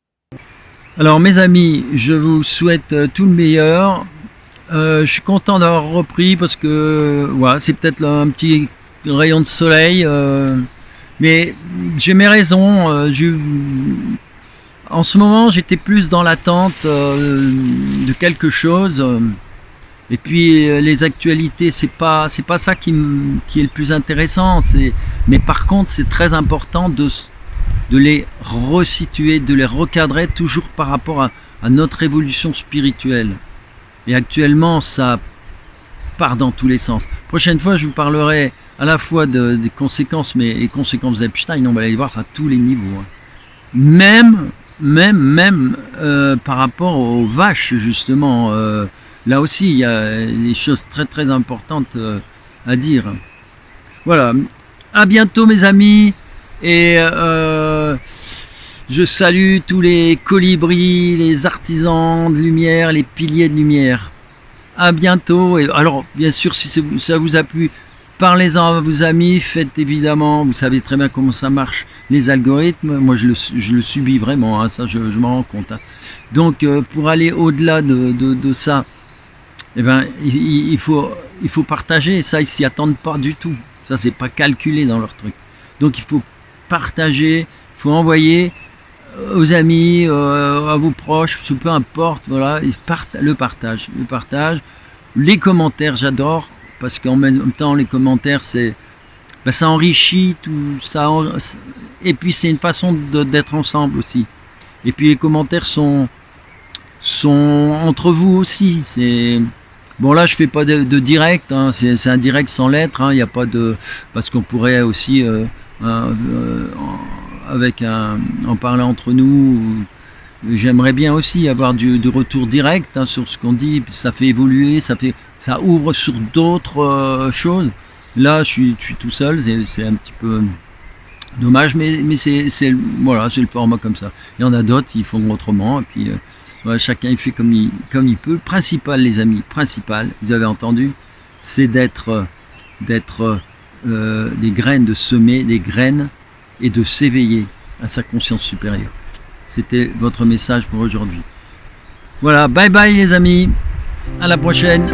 Alors, mes amis, je vous souhaite tout le meilleur. Je suis content d'avoir repris parce que c'est peut-être un petit rayon de soleil, mais j'ai mes raisons. En ce moment, j'étais plus dans l'attente de quelque chose. Et puis les actualités, c'est pas ça qui est le plus intéressant. Mais par contre, c'est très important de les resituer, de les recadrer toujours par rapport à notre évolution spirituelle. Et actuellement, ça part dans tous les sens. Prochaine fois, je vous parlerai à la fois des conséquences, mais les conséquences d'Epstein, on va les voir à tous les niveaux. Même par rapport aux vaches, justement. Là aussi, il y a des choses très très importantes à dire. Voilà. À bientôt, mes amis. Et je salue tous les colibris, les artisans de lumière, les piliers de lumière. À bientôt. Et alors, bien sûr, si ça vous a plu, parlez-en à vos amis. Faites évidemment, vous savez très bien comment ça marche, les algorithmes. Moi, je le subis vraiment, hein, ça, je m'en rends compte. Hein. Donc, pour aller au-delà de ça, il faut partager. Ça, ils s'y attendent pas du tout. Ça, c'est pas calculé dans leur truc. Donc, il faut partager, il faut envoyer aux amis, à vos proches, peu importe, voilà, le partage, les commentaires, j'adore, parce qu'en même temps, les commentaires, ça enrichit tout ça, et puis c'est une façon d'être ensemble aussi. Et puis les commentaires sont entre vous aussi. Bon, là, je fais pas de direct, hein, c'est un direct sans lettres, hein, y a pas parce qu'on pourrait aussi en parler entre nous, j'aimerais bien aussi avoir du retour direct, hein, sur ce qu'on dit, ça fait évoluer, ça ouvre sur d'autres choses. Là, je suis tout seul, c'est un petit peu dommage, mais c'est le format comme ça. Il y en a d'autres, ils font autrement, et puis chacun il fait comme il peut. Le principal, les amis, vous avez entendu, c'est d'être des graines, de semer des graines et de s'éveiller à sa conscience supérieure. C'était votre message pour aujourd'hui. Voilà, bye bye les amis, à la prochaine.